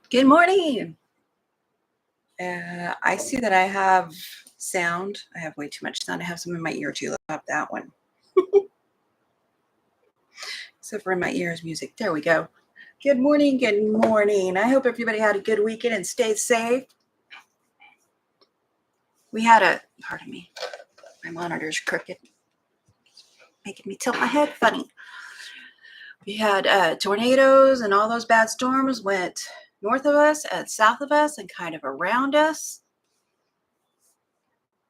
Good morning. I see that I have sound. I have way too much sound. I have some in my ear too. Let's stop that one. Except for in my ears music. There we go. Good morning. Good morning. I hope everybody had a good weekend and stayed safe. Pardon me, my monitor's crooked, making me tilt my head funny. We had tornadoes and all those bad storms went north of us and south of us and kind of around us.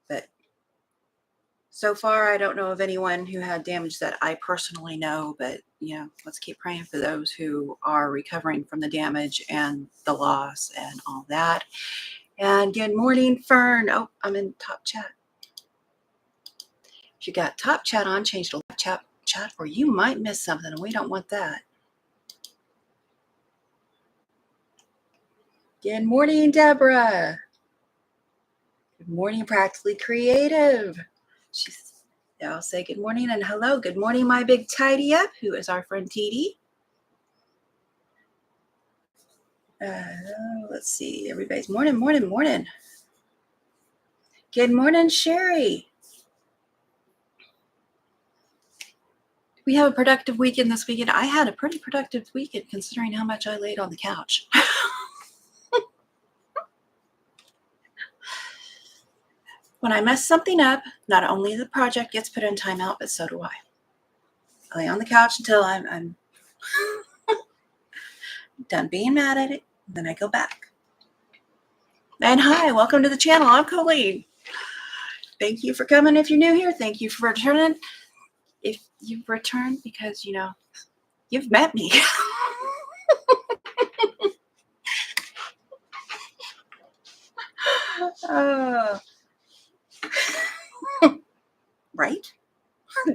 But so far, I don't know of anyone who had damage that I personally know, but let's keep praying for those who are recovering from the damage and the loss and all that. And good morning, Fern. Oh, I'm in top chat. If you got top chat on, change to live chat, or you might miss something, and we don't want that. Good morning, Deborah. Good morning, Practically Creative. I'll say good morning and hello. Good morning, my big tidy up, who is our friend Titi. Let's see. Everybody's morning. Good morning, Sherry. We have a productive weekend this weekend. I had a pretty productive weekend considering how much I laid on the couch. When I mess something up, not only the project gets put in timeout, but so do I. I lay on the couch until I'm done being mad at it, then I go back. And hi, welcome to the channel. I'm Coleen. Thank you for coming if you're new here. Thank you for returning. If you've returned because, you've met me. Right?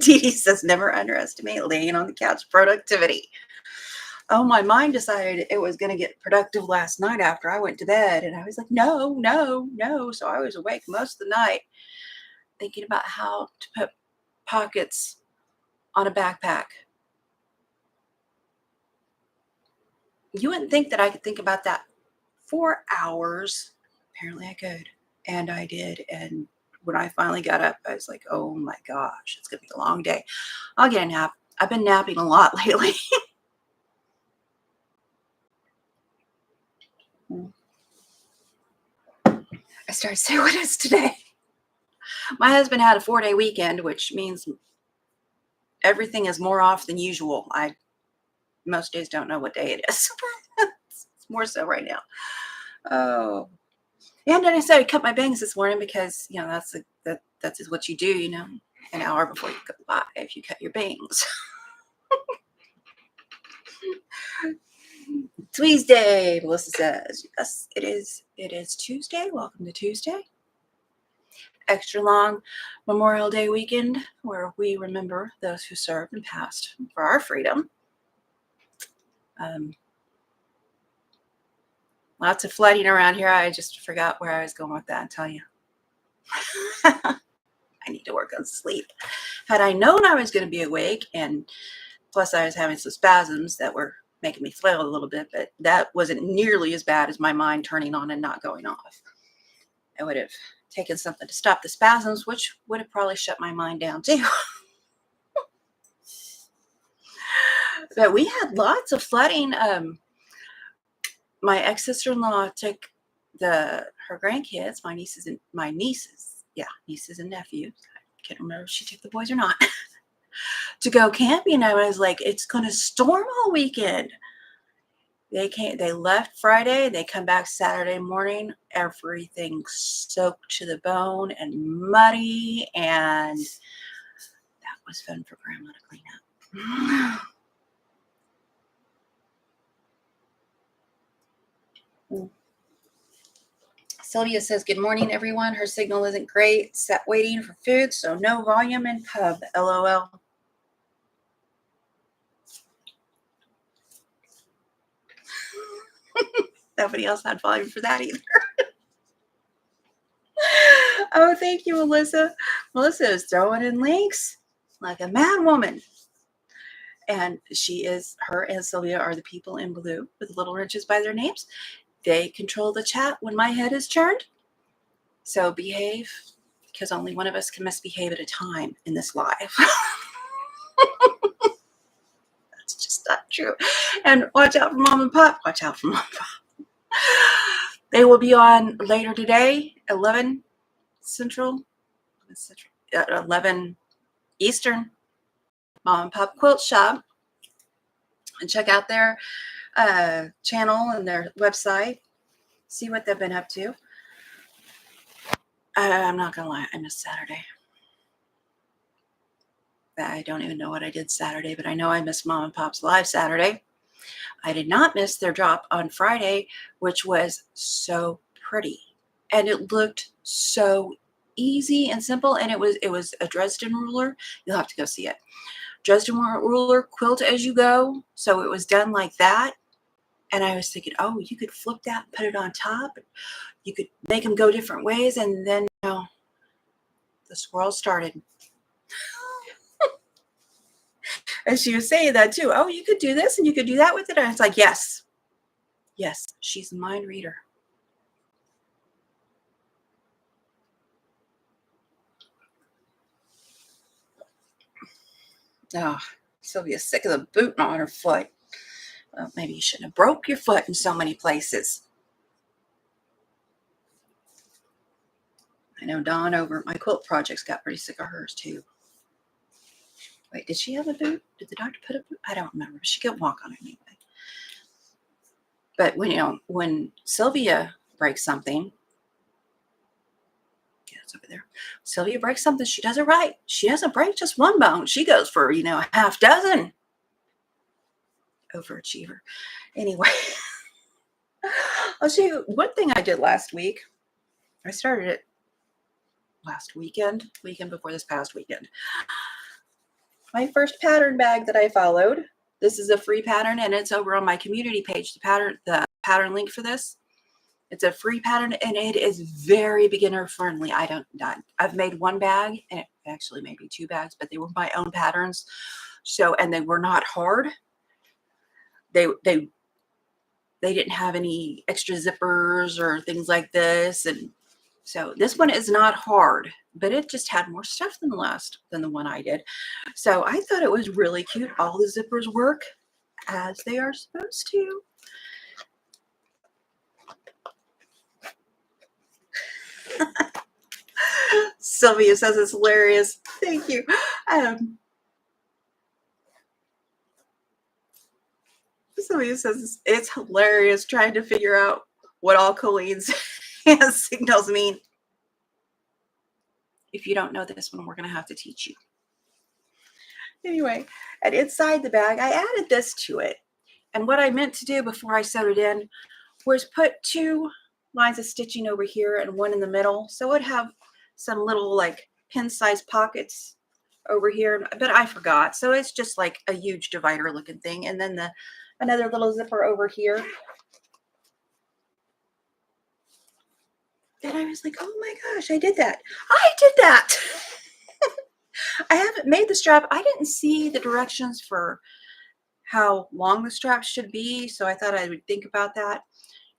Dee says, never underestimate laying on the couch productivity. Oh, my mind decided it was going to get productive last night after I went to bed. And I was like, no. So I was awake most of the night thinking about how to put pockets on a backpack. You wouldn't think that I could think about that for hours. Apparently I could. And I did. And when I finally got up, I was like, oh my gosh, it's going to be a long day. I'll get a nap. I've been napping a lot lately. I started saying what is today. My husband had a 4-day weekend, which means everything is more off than usual. I most days don't know what day it is. It's more so right now. Oh, and then I decided to cut my bangs this morning because that's what you do. An hour before you go live, if you cut your bangs. Tuesday, Melissa says. Yes, it is. It is Tuesday. Welcome to Tuesday. Extra long Memorial Day weekend where we remember those who served and passed for our freedom. Lots of flooding around here. I just forgot where I was going with that, I tell you. I need to work on sleep. Had I known I was going to be awake, and plus I was having some spasms that were making me flail a little bit, but that wasn't nearly as bad as my mind turning on and not going off. I would have taken something to stop the spasms, which would have probably shut my mind down too. But we had lots of flooding. My ex-sister-in-law took her grandkids, nieces and nephews. I can't remember if she took the boys or not, to go camping. I was like, it's going to storm all weekend. They left Friday, they come back Saturday morning, everything soaked to the bone and muddy, and that was fun for Grandma to clean up. Sylvia says, good morning, everyone. Her signal isn't great. Sat waiting for food, so no volume in pub. LOL. Nobody else had volume for that either. Oh, thank you, Melissa. Melissa is throwing in links like a mad woman. And her and Sylvia are the people in blue with little wrenches by their names. they control the chat when my head is turned. So behave, because only one of us can misbehave at a time in this live. That's just not true. And watch out for Mom and Pop. Watch out for Mom and Pop. They will be on later today, 11 Central, 11 Eastern, Mom and Pop Quilt Shop. And check out their channel and their website. See what they've been up to. I'm not going to lie. I missed Saturday. I don't even know what I did Saturday, but I know I missed Mom and Pop's live Saturday. I did not miss their drop on Friday, which was so pretty. And it looked so easy and simple. And it was a Dresden ruler. You'll have to go see it. Dresden ruler, quilt as you go. So it was done like that. And I was thinking, oh, you could flip that and put it on top. You could make them go different ways. And then, you know, the swirl started. And she was saying that too. Oh, you could do this and you could do that with it. And it's like, yes. Yes, she's a mind reader. Oh, Sylvia's sick of the boot on her foot. Well, maybe you shouldn't have broke your foot in so many places. I know Dawn over at my quilt projects got pretty sick of hers too. Wait, did she have a boot? Did the doctor put a boot? I don't remember. She could walk on it anyway. But when Sylvia breaks something, yeah, it's over there. Sylvia breaks something, she does it right. She doesn't break just one bone. She goes for, a half dozen. Overachiever. Anyway, I'll show you one thing I did last week. I started it last weekend before this past weekend. My first pattern bag that I followed. This is a free pattern, and it's over on my community page. The pattern link for this. It's a free pattern, and it is very beginner friendly. I've made one bag, and it actually maybe two bags, but they were my own patterns. So, and they were not hard. They didn't have any extra zippers or things like this, and so this one is not hard, but it just had more stuff than the one I did. So I thought it was really cute. All the zippers work as they are supposed to. Sylvia says it's hilarious. Thank you. Sylvia says it's hilarious trying to figure out what all Coleen's hand signals mean. If you don't know this one, we're going to have to teach you. Anyway, and inside the bag, I added this to it. And what I meant to do before I sewed it in was put 2 lines of stitching over here and one in the middle. So it would have some little like pin-sized pockets over here, but I forgot. So it's just like a huge divider looking thing. And then another little zipper over here. And I was like, oh my gosh, I did that. I did that. I haven't made the strap. I didn't see the directions for how long the strap should be. So I thought I would think about that.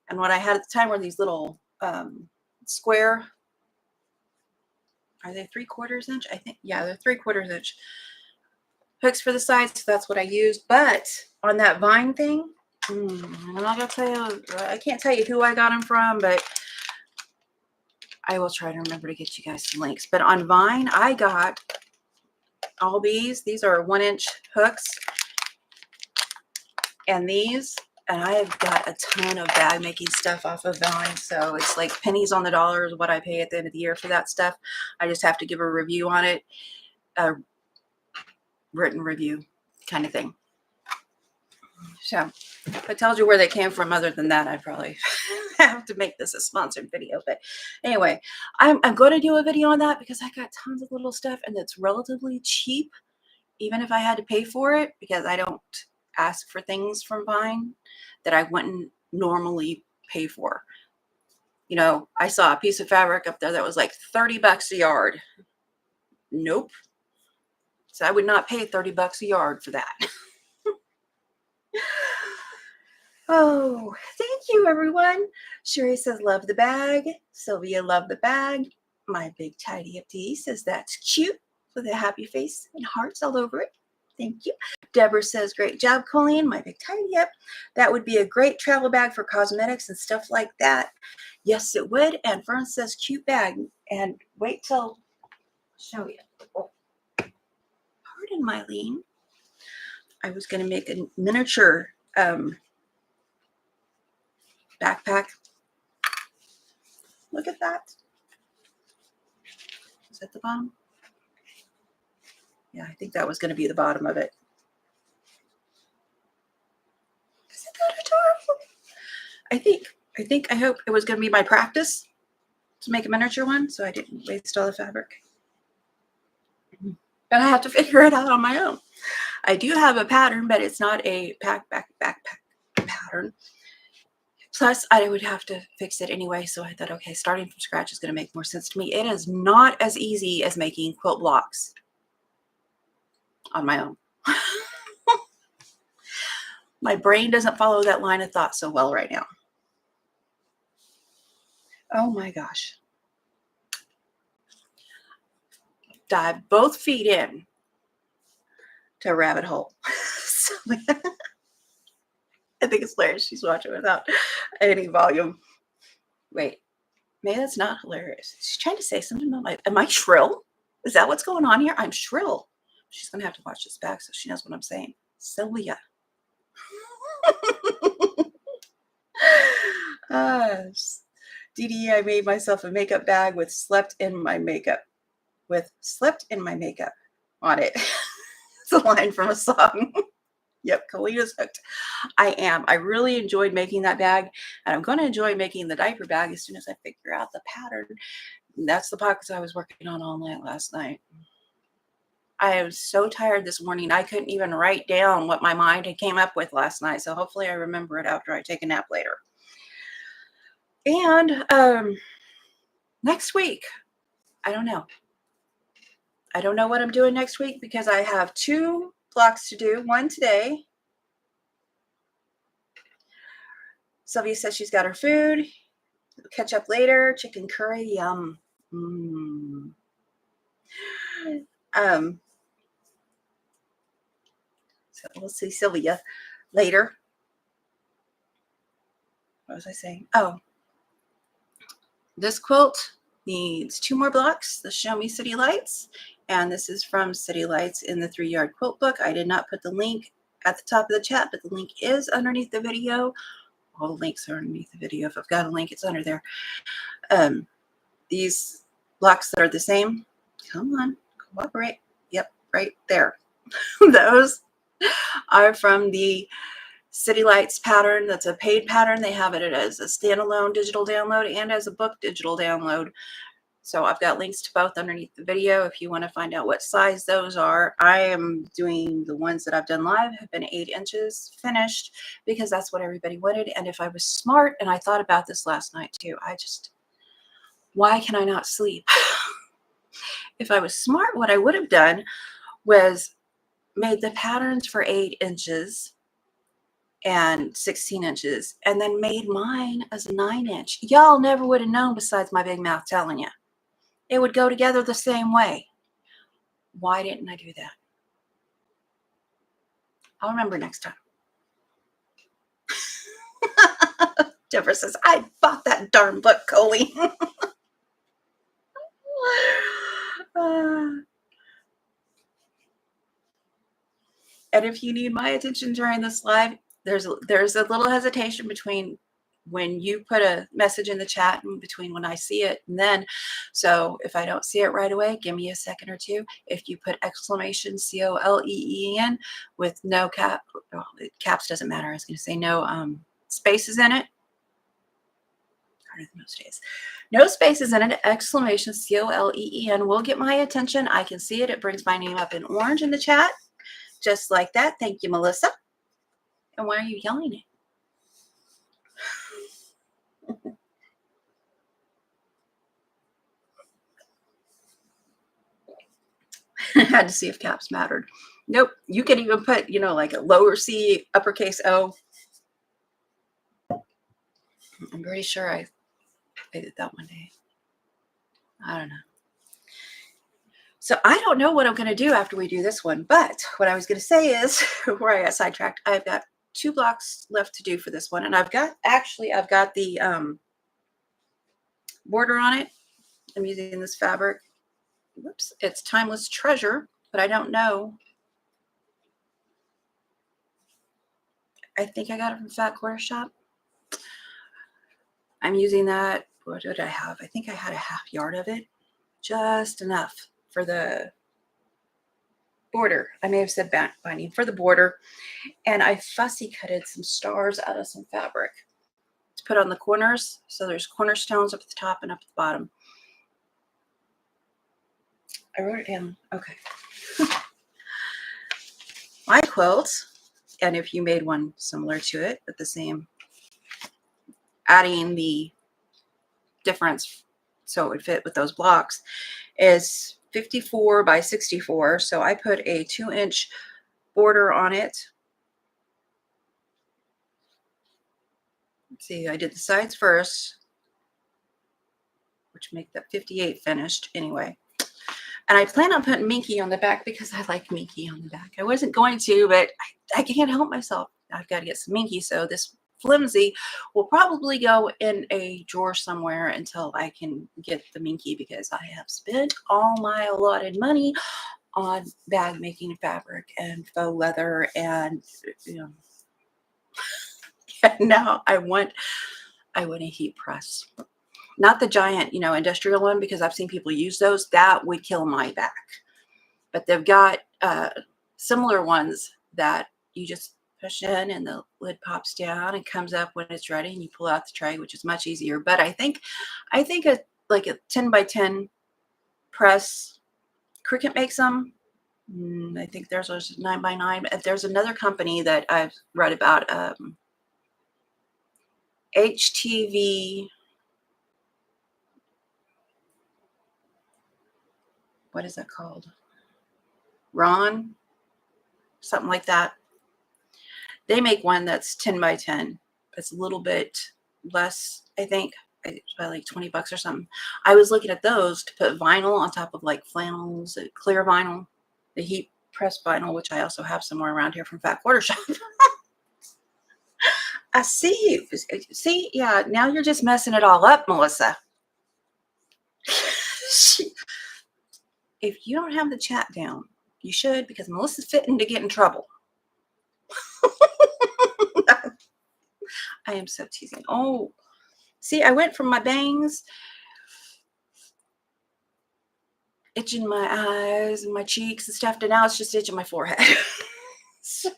And what I had at the time were these little square, are they 3/4 inch? I think, yeah, they're 3/4 inch hooks for the sides. So that's what I used. But on that vine thing, I'm not going to tell you, I can't tell you who I got them from, but I will try to remember to get you guys some links. But on Vine, I got all these. These are 1-inch hooks. And these, and I have got a ton of bag making stuff off of Vine. So it's like pennies on the dollar is what I pay at the end of the year for that stuff. I just have to give a review on it. A written review kind of thing. So if it tells you where they came from, other than that, I probably have to make this a sponsored video. But anyway, I'm going to do a video on that because I got tons of little stuff and it's relatively cheap, even if I had to pay for it, because I don't ask for things from Vine that I wouldn't normally pay for. I saw a piece of fabric up there that was like $30 a yard. Nope. So I would not pay $30 a yard for that. Oh, thank you, everyone. Sherry says, love the bag. Sylvia, love the bag. My big tidy up D says, that's cute, with a happy face and hearts all over it. Thank you. Deborah says, great job, Coleen. My big tidy up. That would be a great travel bag for cosmetics and stuff like that. Yes, it would. And Fern says, cute bag. And wait till I'll show you. Oh, pardon, Mylene. I was going to make a miniature backpack. Look at that. Is that the bottom? Yeah, I think that was going to be the bottom of it. Isn't that adorable? I hope it was going to be my practice to make a miniature one, so I didn't waste all the fabric. But I have to figure it out on my own. I do have a pattern, but it's not a backpack pattern. Plus, I would have to fix it anyway, so I thought, okay, starting from scratch is going to make more sense to me. It is not as easy as making quilt blocks on my own. My brain doesn't follow that line of thought so well right now. Oh my gosh. Dive both feet in to a rabbit hole. So, I think it's hilarious. She's watching without any volume. Wait, maybe that's not hilarious. She's trying to say something about my, am I shrill? Is that what's going on here? I'm shrill. She's going to have to watch this back so she knows what I'm saying. Sylvia. DD, I made myself a makeup bag with slept in my makeup on it. It's a line from a song. Yep, Coleen is hooked. I am. I really enjoyed making that bag, and I'm going to enjoy making the diaper bag as soon as I figure out the pattern. And that's the pockets I was working on all night last night. I was so tired this morning, I couldn't even write down what my mind had came up with last night, so hopefully I remember it after I take a nap later. And next week, I don't know. I don't know what I'm doing next week because I have 2 blocks to do. One today. Sylvia says she's got her food. We'll catch up later. Chicken curry, yum. So we'll see Sylvia later. What was I saying? Oh, this quilt needs 2 more blocks. The Show Me City Lights. And this is from City Lights in the 3-yard quilt book. I did not put the link at the top of the chat, but the link is underneath the video. All the links are underneath the video. If I've got a link, it's under there. These blocks that are the same, come on, cooperate. Yep, right there. Those are from the City Lights pattern. That's a paid pattern. They have it as a standalone digital download and as a book digital download. So I've got links to both underneath the video if you want to find out what size those are. I am doing the ones that I've done live have been 8 inches finished because that's what everybody wanted. And if I was smart, and I thought about this last night too, why can I not sleep? If I was smart, what I would have done was made the patterns for 8 inches and 16 inches and then made mine as a 9-inch. Y'all never would have known besides my big mouth telling you. It would go together the same way. Why didn't I do that? I'll remember next time. Deborah says, I bought that darn book, Coleen. And if you need my attention during this live, there's a little hesitation between when you put a message in the chat and between when I see it and then. So if I don't see it right away, give me a second or two. If you put exclamation COLEEN with no caps doesn't matter. I was going to say no spaces in it. Harder than most days. No spaces in it. Exclamation COLEEN will get my attention. I can see it. It brings my name up in orange in the chat. Just like that. Thank you, Melissa. And why are you yelling it? I had to see if caps mattered. Nope. You can even put, like a lower C, uppercase O. I'm pretty sure I did that one day. I don't know. So I don't know what I'm going to do after we do this one, but what I was going to say is, where I got sidetracked, I've got 2 blocks left to do for this one, and I've got the border on it. I'm using this fabric. Whoops, it's Timeless Treasure, but I don't know. I think I got it from Fat Quarter Shop. I'm using that. What did I have? I think I had a ½ yard of it, just enough for the border. I may have said binding for the border, and I fussy cutted some stars out of some fabric to put on the corners. So there's cornerstones up at the top and up at the bottom. I wrote it down. Okay. My quilt, and if you made one similar to it, but the same, adding the difference so it would fit with those blocks, is 54 by 64. So I put a 2-inch border on it. Let's see, I did the sides first, which make that 58 finished anyway. And I plan on putting Minky on the back because I like Minky on the back. I wasn't going to, but I can't help myself. I've got to get some Minky. So this flimsy will probably go in a drawer somewhere until I can get the Minky, because I have spent all my allotted money on bag making fabric and faux leather, and and now I want a heat press. Not the giant, industrial one, because I've seen people use those. That would kill my back. But they've got similar ones that you just push in and the lid pops down and comes up when it's ready, and you pull out the tray, which is much easier. But I think like a 10 by 10 press, Cricut makes them. I think theirs was 9 by 9. There's another company that I've read about, HTV. What is that called? Ron, something like that. They make one that's 10 by 10. It's a little bit less, I think. It's by like $20 or something. I was looking at those to put vinyl on top of like flannels, clear vinyl, the heat press vinyl, which I also have somewhere around here from Fat Quarter Shop. I see you. See, yeah, now you're just messing it all up, Melissa. If you don't have the chat down, you should, because Melissa's fitting to get in trouble. I am so teasing. Oh, see, I went from my bangs, itching my eyes and my cheeks and stuff, to now it's just itching my forehead. So,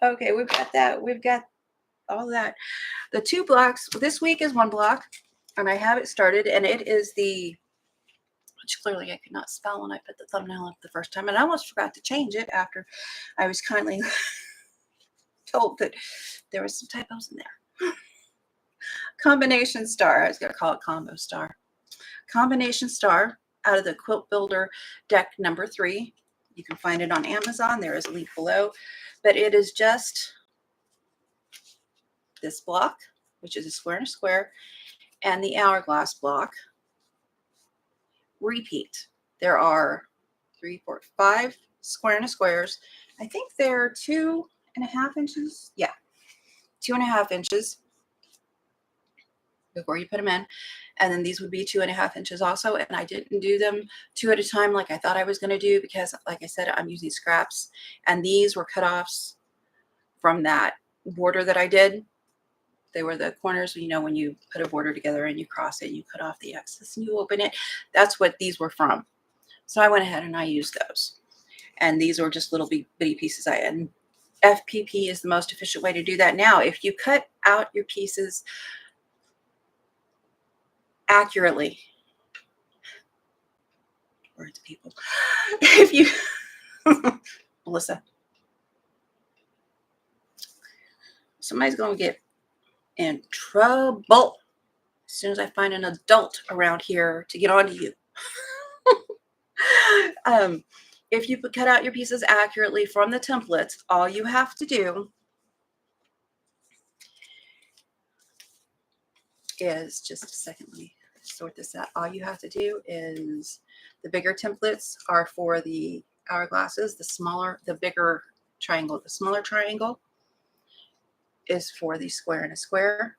okay, we've got that. We've got all that. The 2 blocks, this week is 1 block, and I have it started, and it is which clearly I could not spell when I put the thumbnail up the first time, and I almost forgot to change it after I was kindly told that there was some typos in there. Combination Star. I was going to call it Combo Star. Combination Star, out of the Quilt Builder deck number 3. You can find it on Amazon. There is a link below. But it is just this block, which is a square and a square, and the hourglass block. Repeat. There are 3, 4, 5 square and a squares. I think they're 2.5 inches. Yeah, 2.5 inches before you put them in. And then these would be 2.5 inches also. And I didn't do them 2 at a time like I thought I was going to do, because like I said, I'm using scraps, and these were cut-offs from that border that I did. They were the corners, when you put a border together and you cross it, you cut off the excess and you open it. That's what these were from. So I went ahead and I used those. And these were just little bitty pieces. And FPP is the most efficient way to do that. Now, if you cut out your pieces accurately, words, people, if you, Melissa, somebody's going to get in trouble as soon as I find an adult around here to get on to you. If you cut out your pieces accurately from the templates, all you have to do is, just a second, let me sort this out. All you have to do is, the bigger templates are for the hourglasses, the bigger triangle, the smaller triangle is for the square and a square.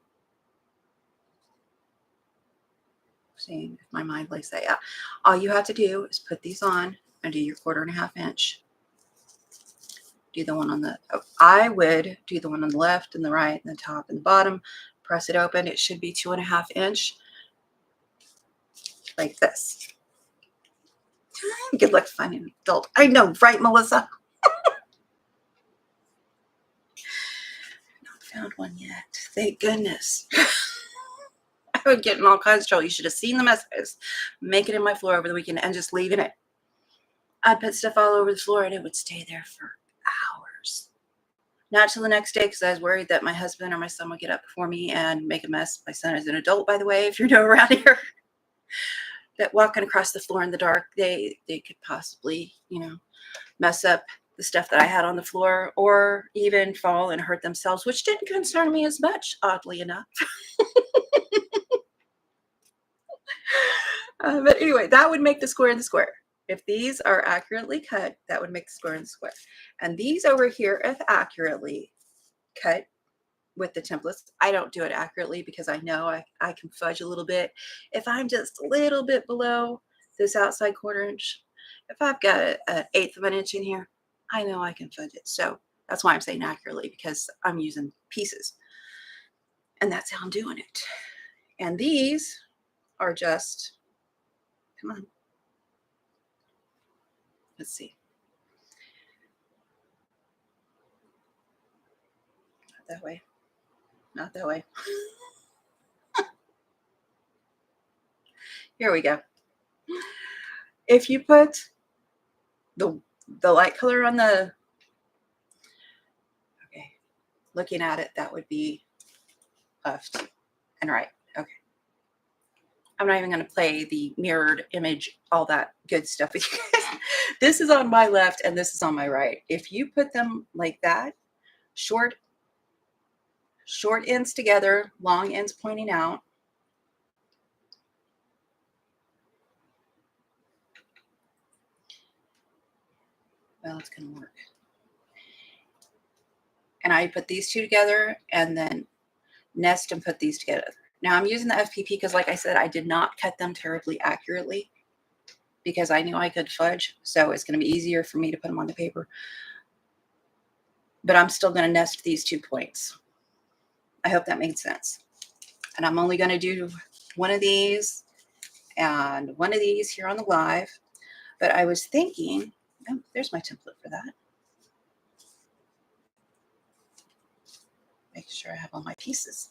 Seeing if my mind lays that out. All you have to do is put these on and do your 1/4 inch. Do the one on the, I would do the one on the left and the right and the top and the bottom. Press it open. It should be 2.5 inch, like this. Good luck finding an adult. I know, right, Melissa? Not found one yet. Thank goodness. I would get in all kinds of trouble. You should have seen the messages. Making in my floor over the weekend and just leaving it. I'd put stuff all over the floor and it would stay there for hours. Not till the next day, because I was worried that my husband or my son would get up before me and make a mess. My son is an adult, by the way, if you're new around here. That walking across the floor in the dark, they could possibly, you know, mess up the stuff that I had on the floor, or even fall and hurt themselves, which didn't concern me as much, oddly enough. But anyway, that would make the square in the square. If these are accurately cut, that would make the square in the square. And these over here, if accurately cut with the templates, I don't do it accurately because I know I can fudge a little bit. If I'm just a little bit below this outside 1/4 inch, if I've got an 1/8 of an inch in here, I know I can fudge it. So that's why I'm saying accurately, because I'm using pieces. And that's how I'm doing it. And these are just, come on. Let's see. Not that way. Not that way. Here we go. If you put the light color on the, okay, looking at it, that would be left and right. Okay. I'm not even going to play the mirrored image, all that good stuff with you guys. This is on my left and this is on my right. If you put them like that, short ends together, long ends pointing out, well, it's going to work. And I put these two together and then nest and put these together. Now I'm using the FPP because, like I said, I did not cut them terribly accurately because I knew I could fudge. So it's going to be easier for me to put them on the paper. But I'm still going to nest these 2 points. I hope that made sense. And I'm only going to do one of these and one of these here on the live. But I was thinking, oh, there's my template for that. Make sure I have all my pieces.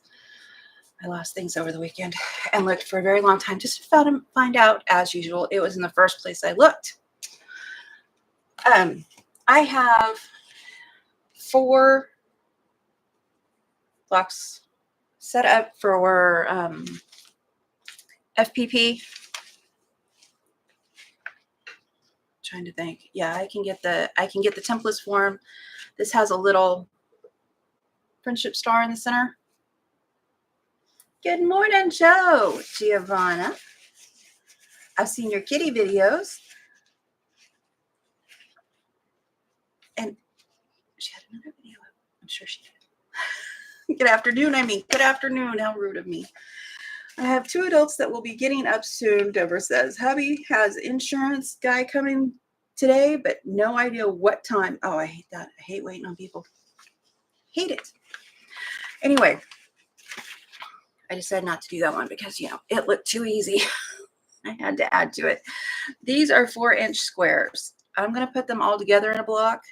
I lost things over the weekend and looked for a very long time just to find out, as usual, it was in the first place I looked. I have 4 blocks set up for FPP. Trying to think. Yeah, I can get the templates for them. This has a little friendship star in the center. Good morning, Joe. Giovanna. I've seen your kitty videos. And she had another video up. I'm sure she did. Good afternoon, I mean. Good afternoon. How rude of me. I have 2 adults that will be getting up soon, Deborah says. Hubby has insurance guy coming today, but no idea what time. Oh, I hate that. I hate waiting on people. Hate it. Anyway, I decided not to do that one because, you know, it looked too easy. I had to add to it. These are 4-inch squares. I'm going to put them all together in a block.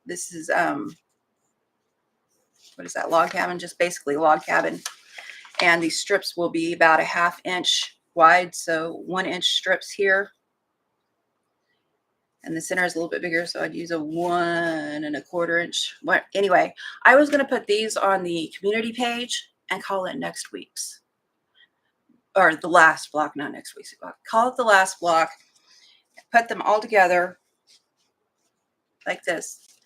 This is, what is that, log cabin? Just basically log cabin. And these strips will be about a 1/2 inch wide. So 1-inch strips here. And the center is a little bit bigger, so I'd use a 1 1/4 inch. Anyway, I was going to put these on the community page and call it next week's. Or the last block, not next week's block. Call it the last block. Put them all together like this.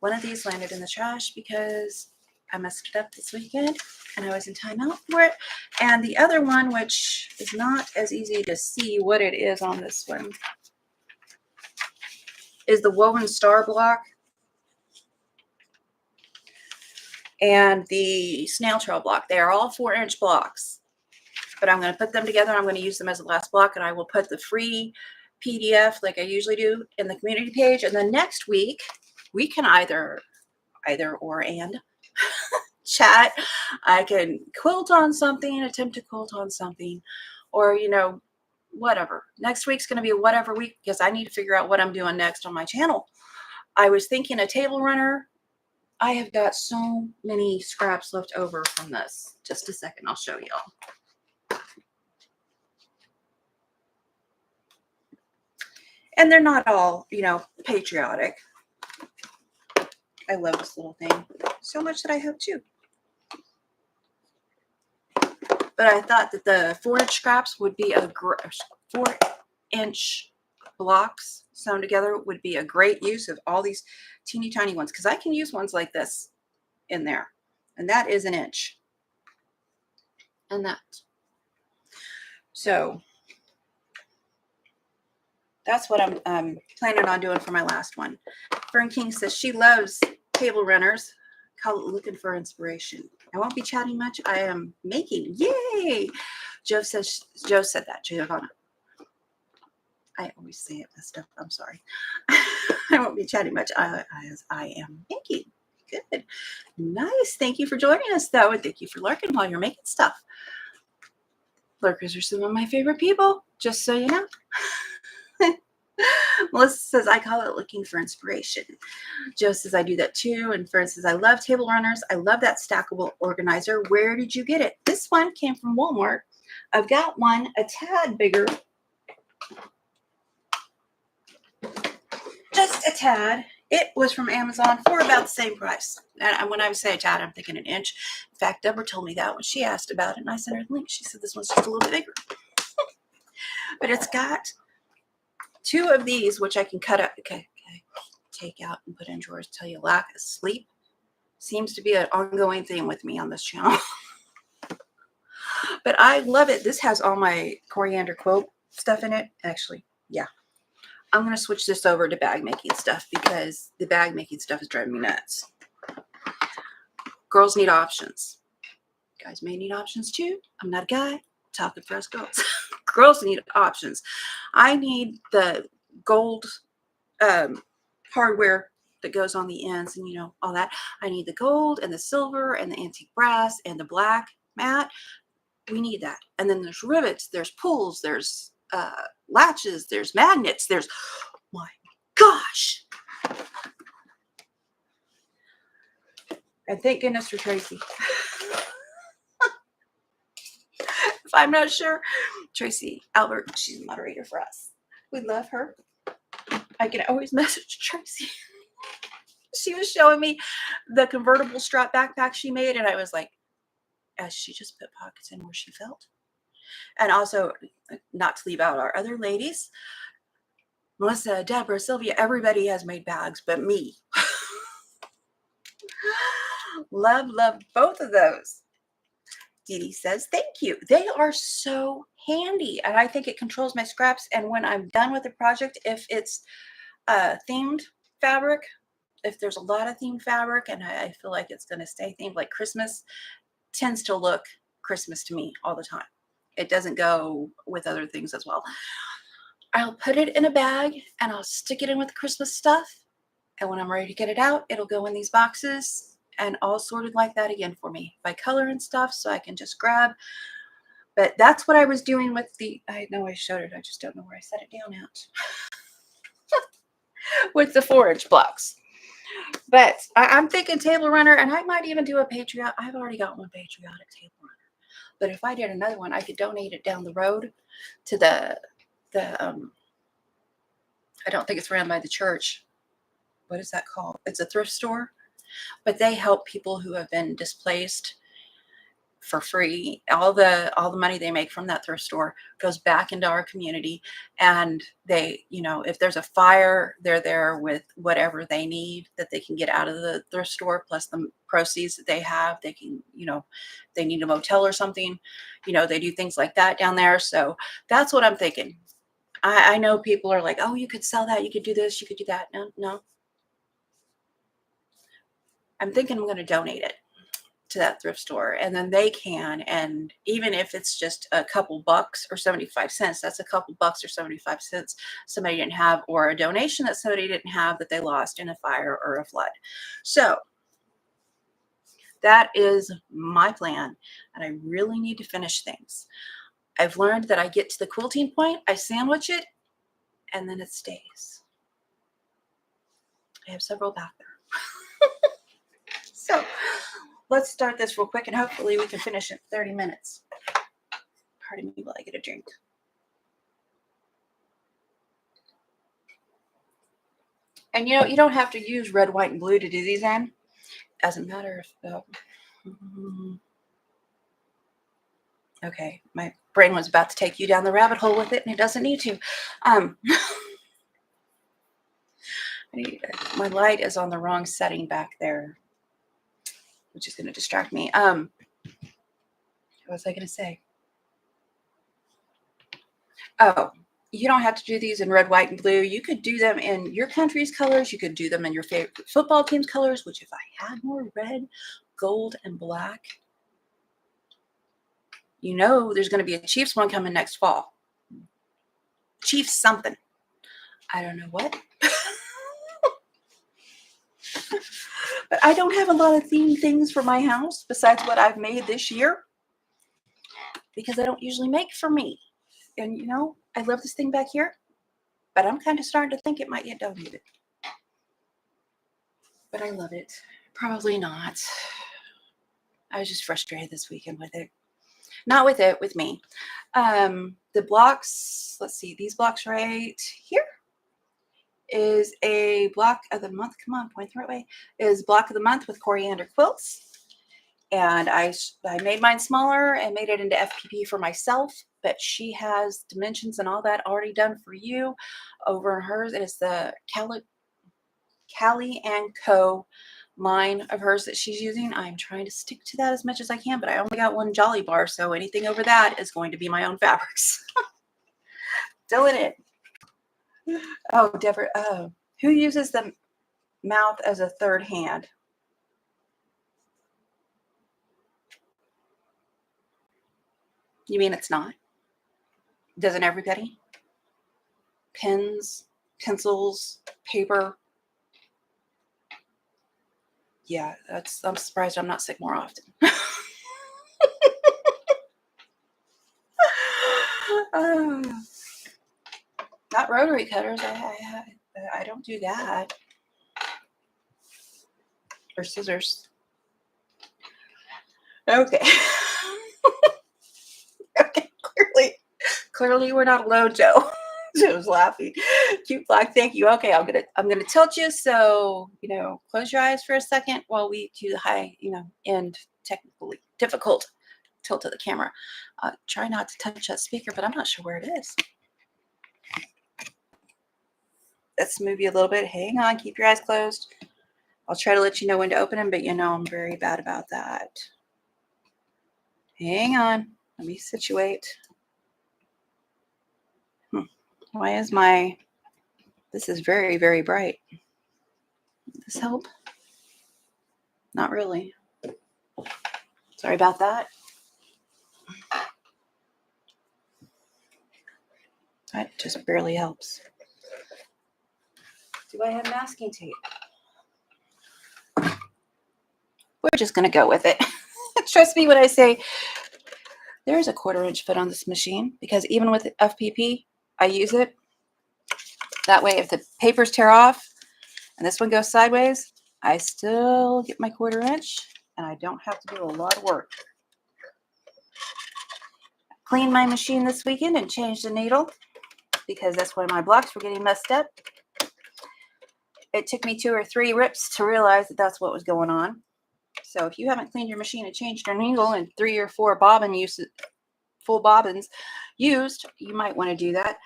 One of these landed in the trash because I messed it up this weekend and I was in timeout for it. And the other one, which is not as easy to see what it is on this one, is the woven star block and the snail trail block. They are all 4-inch blocks, but I'm going to put them together. I'm going to use them as the last block, and I will put the free PDF like I usually do in the community page. And then next week we can either or chat. I can quilt on something, attempt to quilt on something, or, you know, whatever. Next week's going to be a whatever week because I need to figure out what I'm doing next on my channel. I was thinking a table runner. I have got so many scraps left over from this. Just a second, I'll show y'all. And they're not all, you know, patriotic. I love this little thing so much that I hope too. But I thought that the 4-inch scraps would be a 4-inch blocks sewn together would be a great use of all these teeny tiny ones, because I can use ones like this in there, and that is 1 inch, and that. So that's what I'm planning on doing for my last one. Fern King says she loves table runners. Call it looking for inspiration. I won't be chatting much. I am making. Yay! Joe said that. Giovanna. I always say it messed up. I'm sorry. I won't be chatting much. I am making. Good. Nice. Thank you for joining us, though, and thank you for lurking while you're making stuff. Lurkers are some of my favorite people, just so you know. Melissa says, I call it looking for inspiration. Joe says, I do that too. And Fern says, I love table runners. I love that stackable organizer. Where did you get it? This one came from Walmart. I've got one a tad bigger. Just a tad. It was from Amazon for about the same price. And when I say a tad, I'm thinking 1 inch. In fact, Deborah told me that when she asked about it, and I sent her the link. She said this one's just a little bit bigger. But it's got 2 of these, which I can cut up. Okay, take out and put in drawers. Tell you, lack of sleep seems to be an ongoing theme with me on this channel. But I love it. This has all my coriander quilt stuff in it. Actually, yeah. I'm going to switch this over to bag making stuff because the bag making stuff is driving me nuts. Girls need options. Guys may need options too. I'm not a guy. I'm talking for us girls. Girls need options. I need the gold hardware that goes on the ends and, you know, all that. I need the gold and the silver and the antique brass and the black matte. We need that. And then there's rivets, there's pulls, there's latches, there's magnets, there's, my gosh. And thank goodness for Tracy. If I'm not sure, Tracy Albert, she's a moderator for us. We love her. I can always message Tracy. She was showing me the convertible strap backpack she made, and I was like, as she just put pockets in where she felt. And also, not to leave out our other ladies, Melissa, Deborah, Sylvia, everybody has made bags but me. Love both of those. Dee Dee says, thank you. They are so handy, and I think it controls my scraps. And when I'm done with the project, if it's themed fabric, if there's a lot of themed fabric and I feel like it's going to stay themed, like Christmas tends to look Christmas to me all the time. It doesn't go with other things as well. I'll put it in a bag and I'll stick it in with the Christmas stuff. And when I'm ready to get it out, it'll go in these boxes and all sorted like that again for me by color and stuff. So I can just grab. But that's what I was doing with the, I know I showed it. I just don't know where I set it down at. With the 4-inch blocks. But I'm thinking table runner, and I might even do a patriot. I've already got one patriotic table runner. But if I did another one, I could donate it down the road to the I don't think it's ran by the church. What is that called? It's a thrift store. But they help people who have been displaced for free. All the money they make from that thrift store goes back into our community. And they, if there's a fire, they're there with whatever they need that they can get out of the thrift store, plus the proceeds that they have. They can, they need a motel or something, they do things like that down there. So that's what I'm thinking. I know people are like, oh, you could sell that, you could do this, you could do that. No. I'm thinking I'm going to donate it to that thrift store, and then they can, and even if it's just a couple bucks or 75 cents, that's a couple bucks or 75 cents somebody didn't have, or a donation that somebody didn't have that they lost in a fire or a flood. So that is my plan, and I really need to finish things. I've learned that I get to the quilting point, I sandwich it, and then it stays. I have several back there. So let's start this real quick, and hopefully we can finish in 30 minutes. Pardon me while I get a drink. And you don't have to use red, white, and blue to do these in. Doesn't matter if... okay, my brain was about to take you down the rabbit hole with it, and it doesn't need to. My light is on the wrong setting back there, which is going to distract me. What was I going to say? Oh, you don't have to do these in red, white, and blue. You could do them in your country's colors. You could do them in your favorite football team's colors, which if I had more red, gold, and black, there's going to be a Chiefs one coming next fall. Chiefs something. I don't know what. But I don't have a lot of themed things for my house besides what I've made this year, because I don't usually make for me. And, I love this thing back here, but I'm kind of starting to think it might get donated. But I love it. Probably not. I was just frustrated this weekend with it. Not with it, with me. The blocks, let's see, these blocks right here is a block of the month. Come on, point the right way. Is block of the month with coriander quilts. And I made mine smaller and made it into FPP for myself, but she has dimensions and all that already done for you over in hers. It is the Callie and Co. line of hers that she's using. I'm trying to stick to that as much as I can, but I only got one Jolly bar, so anything over that is going to be my own fabrics. Doing it. Oh, Deborah, who uses the mouth as a third hand? You mean it's not? Doesn't everybody? Pens, pencils, paper. Yeah, I'm surprised I'm not sick more often. Not rotary cutters. I don't do that. Or scissors. Okay. Okay, clearly we're not alone, Joe. Joe's laughing. Cute flag, thank you. Okay, I'm gonna tilt you, so close your eyes for a second while we do the high, end technically difficult tilt of the camera. Try not to touch that speaker, but I'm not sure where it is. Let's move you a little bit. Hang on, keep your eyes closed. I'll try to let you know when to open them, but I'm very bad about that. Hang on, let me situate. Why is this is very, very bright. Does this help? Not really. Sorry about that. That just barely helps. Do I have masking tape? We're just going to go with it. Trust me when I say there's a 1/4 inch foot on this machine, because even with FPP, I use it. That way, if the papers tear off and this one goes sideways, I still get my 1/4 inch and I don't have to do a lot of work. I cleaned my machine this weekend and changed the needle because that's when my blocks were getting messed up. It took me 2 or 3 rips to realize that that's what was going on. So if you haven't cleaned your machine and changed your needle and 3 or 4 bobbin uses, full bobbins used, you might want to do that.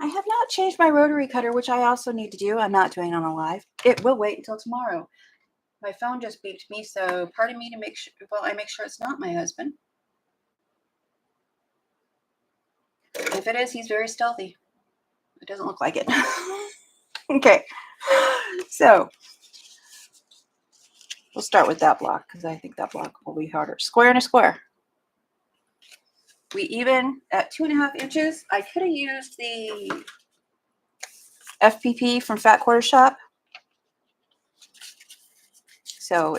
I have not changed my rotary cutter, which I also need to do. I'm not doing it on a live. It will wait until tomorrow. My phone just beeped me, so pardon me to make sure, well, I make sure it's not my husband. If it is, he's very stealthy. It doesn't look like it. Okay, so we'll start with that block because I think that block will be harder. Square and a square. We even at 2.5 inches. I could have used the FPP from Fat Quarter Shop. So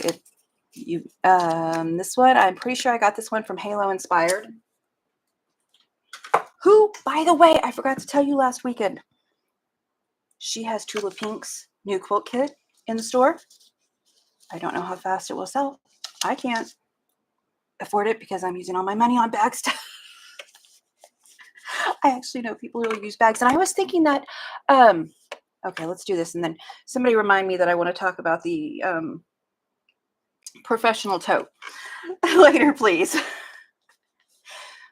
this one, I'm pretty sure I got this one from Halo Inspired. Who, by the way, I forgot to tell you last weekend, she has Tula Pink's new quilt kit in the store. I don't know how fast it will sell. I can't afford it because I'm using all my money on bag stuff. I actually know people who use bags, and I was thinking that, okay, let's do this, and then somebody remind me that I want to talk about the professional tote later, please.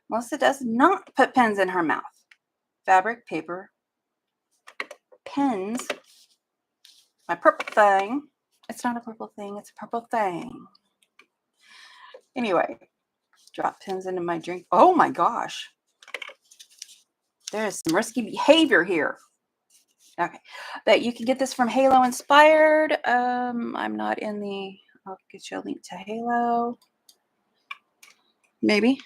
Melissa does not put pens in her mouth. Fabric, paper, pens. My purple thing. It's not a purple thing. It's a purple thing. Anyway, drop pins into my drink. Oh my gosh. There is some risky behavior here. Okay. But you can get this from Halo Inspired. I'm not in the, I'll get you a link to Halo. Maybe.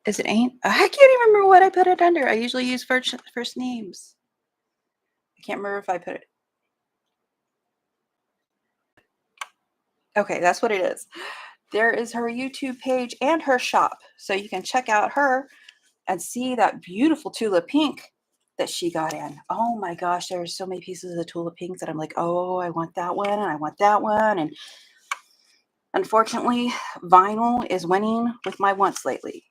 Is it ain't? I can't even remember what I put it under. I usually use first names. I can't remember if I put it. Okay, that's what it is. There is her YouTube page and her shop. So you can check out her and see that beautiful Tula Pink that she got in. Oh my gosh, there are so many pieces of the Tula Pinks that I'm like, oh, I want that one and I want that one. And unfortunately, vinyl is winning with my wants lately.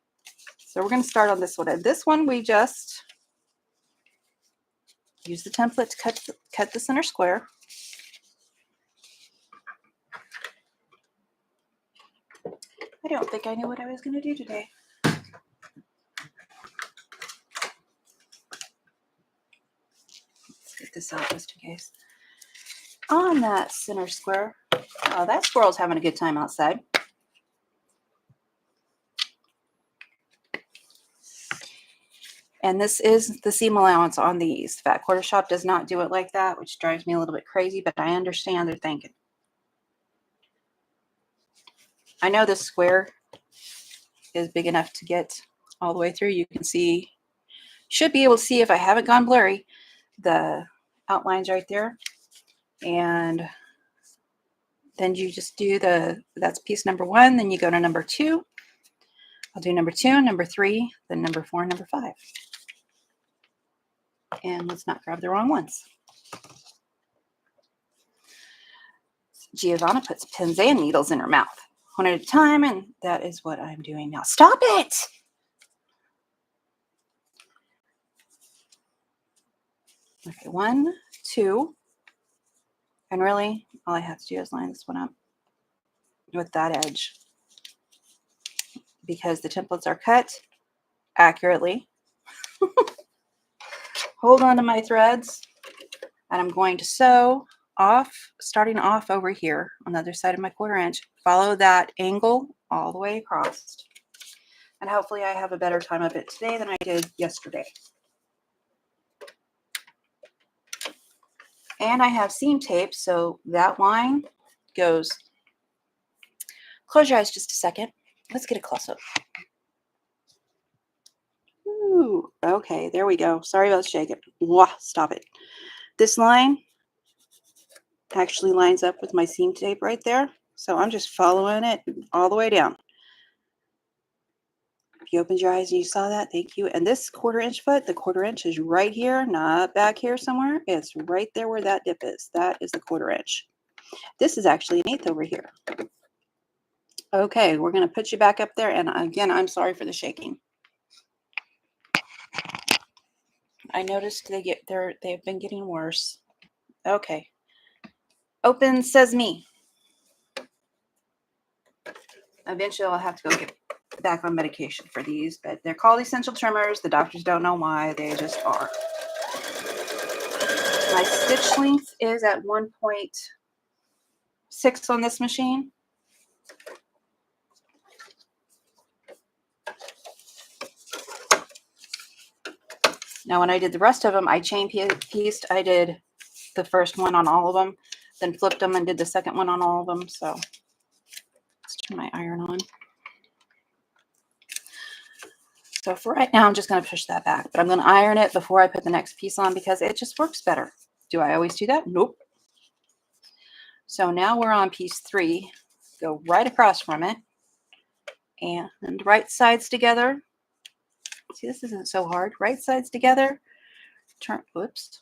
So we're going to start on this one. And this one, we just use the template to cut the center square. I don't think I knew what I was going to do today. Let's get this out just in case. On that center square, oh, that squirrel's having a good time outside. And this is the seam allowance on these. Fat Quarter Shop does not do it like that, which drives me a little bit crazy, but I understand their thinking. I know this square is big enough to get all the way through. You can see, should be able to see if I haven't gone blurry, the outlines right there. And then you just do that's piece number 1, then you go to number 2. I'll do number 2, number 3, then number 4, number 5. And let's not grab the wrong ones. Giovanna puts pins and needles in her mouth, one at a time, and that is what I'm doing now. Stop it! Okay, 1, 2, and really, all I have to do is line this one up with that edge because the templates are cut accurately. Hold on to my threads, and I'm going to sew off, starting off over here on the other side of my 1/4 inch. Follow that angle all the way across. And hopefully I have a better time of it today than I did yesterday. And I have seam tape, so that line goes. Close your eyes just a second. Let's get a close-up. Ooh, okay, there we go. Sorry about shaking. Wah, stop it. This line actually lines up with my seam tape right there. So I'm just following it all the way down. If you opened your eyes and you saw that, thank you. And this 1/4 inch foot, the 1/4 inch is right here, not back here somewhere. It's right there where that dip is. That is the 1/4 inch. This is actually 1/8 over here. Okay, we're going to put you back up there. And again, I'm sorry for the shaking. I noticed they've been getting worse. Okay. Open sesame. Eventually I'll have to go get back on medication for these, but they're called essential trimmers. The doctors don't know why, they just are. My stitch length is at 1.6 on this machine. Now when I did the rest of them, I chain pieced. I did the first one on all of them, then flipped them and did the second one on all of them. So let's turn my iron on. So for right now, I'm just going to push that back, but I'm going to iron it before I put the next piece on because it just works better. Do I always do that? Nope. So now we're on piece 3. Go right across from it and right sides together. See, this isn't so hard. Right sides together. Turn, whoops.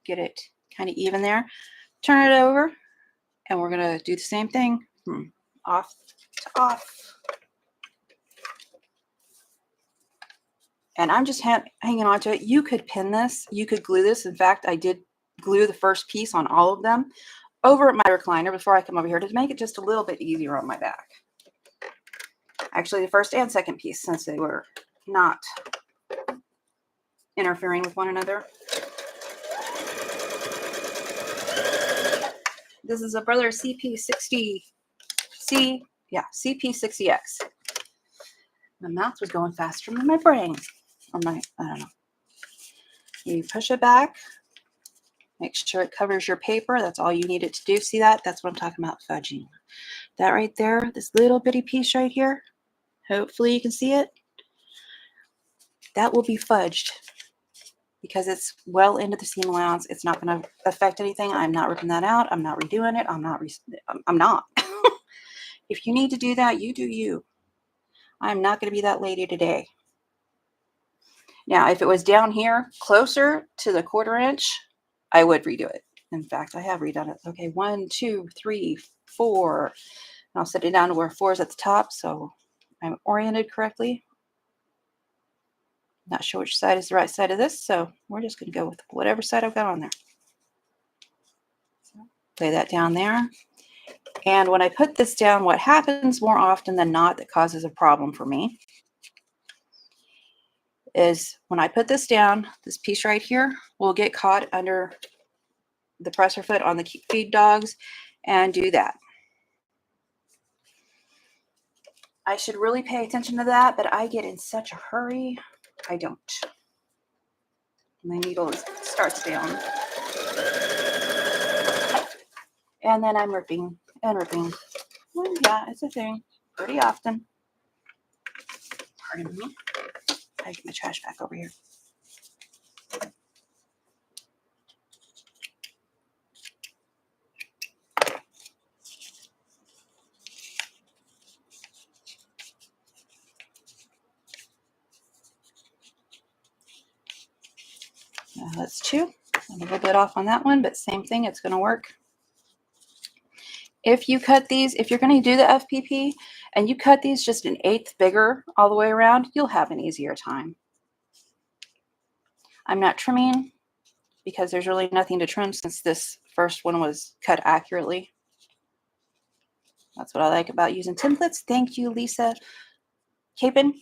Get it kind of even there. Turn it over, and we're going to do the same thing from off to off. And I'm just hanging on to it. You could pin this. You could glue this. In fact, I did glue the first piece on all of them over at my recliner before I come over here to make it just a little bit easier on my back. Actually, the first and second piece, since they were not interfering with one another. This is a Brother CP60C, CP60X. My mouth was going faster than my brain. Or I don't know. You push it back. Make sure it covers your paper. That's all you need it to do. See that? That's what I'm talking about, fudging. That right there, this little bitty piece right here. Hopefully you can see it. That will be fudged because it's well into the seam allowance. It's not going to affect anything. I'm not ripping that out. I'm not redoing it. I'm not. If you need to do that, you do you. I'm not going to be that lady today. Now, if it was down here closer to the 1/4 inch, I would redo it. In fact, I have redone it. Okay, 1, 2, 3, 4. And I'll set it down to where 4 is at the top, so I'm oriented correctly. Not sure which side is the right side of this, so we're just going to go with whatever side I've got on there. So, lay that down there. And when I put this down, what happens more often than not that causes a problem for me is when I put this down, this piece right here will get caught under the presser foot on the feed dogs and do that. I should really pay attention to that, but I get in such a hurry. I don't. My needle starts down. And then I'm ripping and ripping. Well, yeah, it's a thing pretty often. Pardon me. I get my trash back over here. Now that's 2. I'm a little bit off on that one, but same thing. It's going to work. If you cut these, if you're going to do the FPP and you cut these just 1/8 bigger all the way around, you'll have an easier time. I'm not trimming because there's really nothing to trim since this first one was cut accurately. That's what I like about using templates. Thank you, Lisa Capon.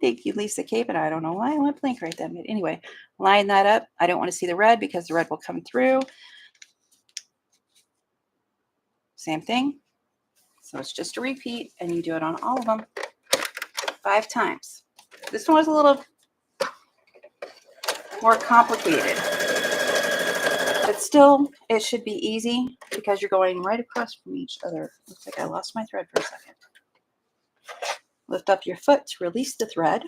Thank you, Lisa Capon. I don't know why I went blank right then. But anyway, line that up. I don't want to see the red because the red will come through. Same thing. So it's just a repeat, and you do it on all of them 5 times. This one was a little more complicated, but still it should be easy because you're going right across from each other. Looks like I lost my thread for a second. Lift up your foot to release the thread.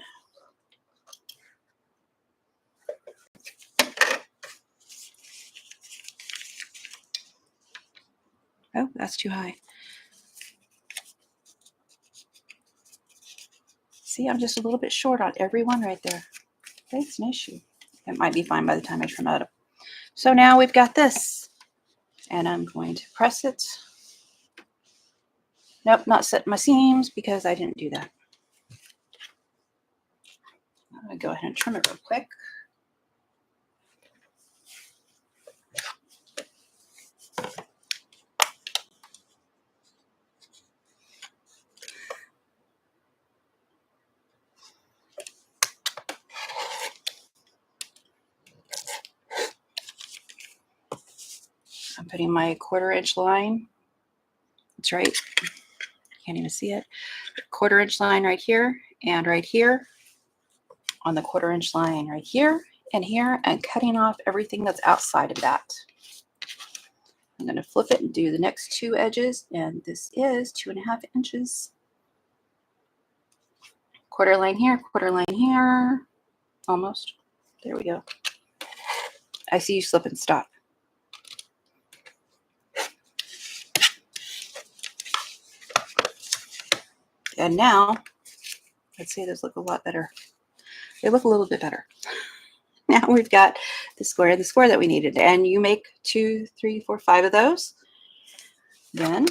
Oh, that's too high. See, I'm just a little bit short on every one right there. That's an issue. It might be fine by the time I trim it up. So now we've got this, and I'm going to press it. Nope, not set my seams because I didn't do that. I'm going to go ahead and trim it real quick. putting my 1/4-inch line. That's right. Can't even see it. 1/4-inch line right here and right here on the 1/4-inch line right here and here, and cutting off everything that's outside of that. I'm going to flip it and do the next 2 edges, and this is 2.5 inches. 1/4 line here, 1/4 line here, almost. There we go. I see you slip and stop. And now, let's say those look a lot better. They look a little bit better. Now we've got the square that we needed. And you make 2, 3, 4, 5 of those. Then,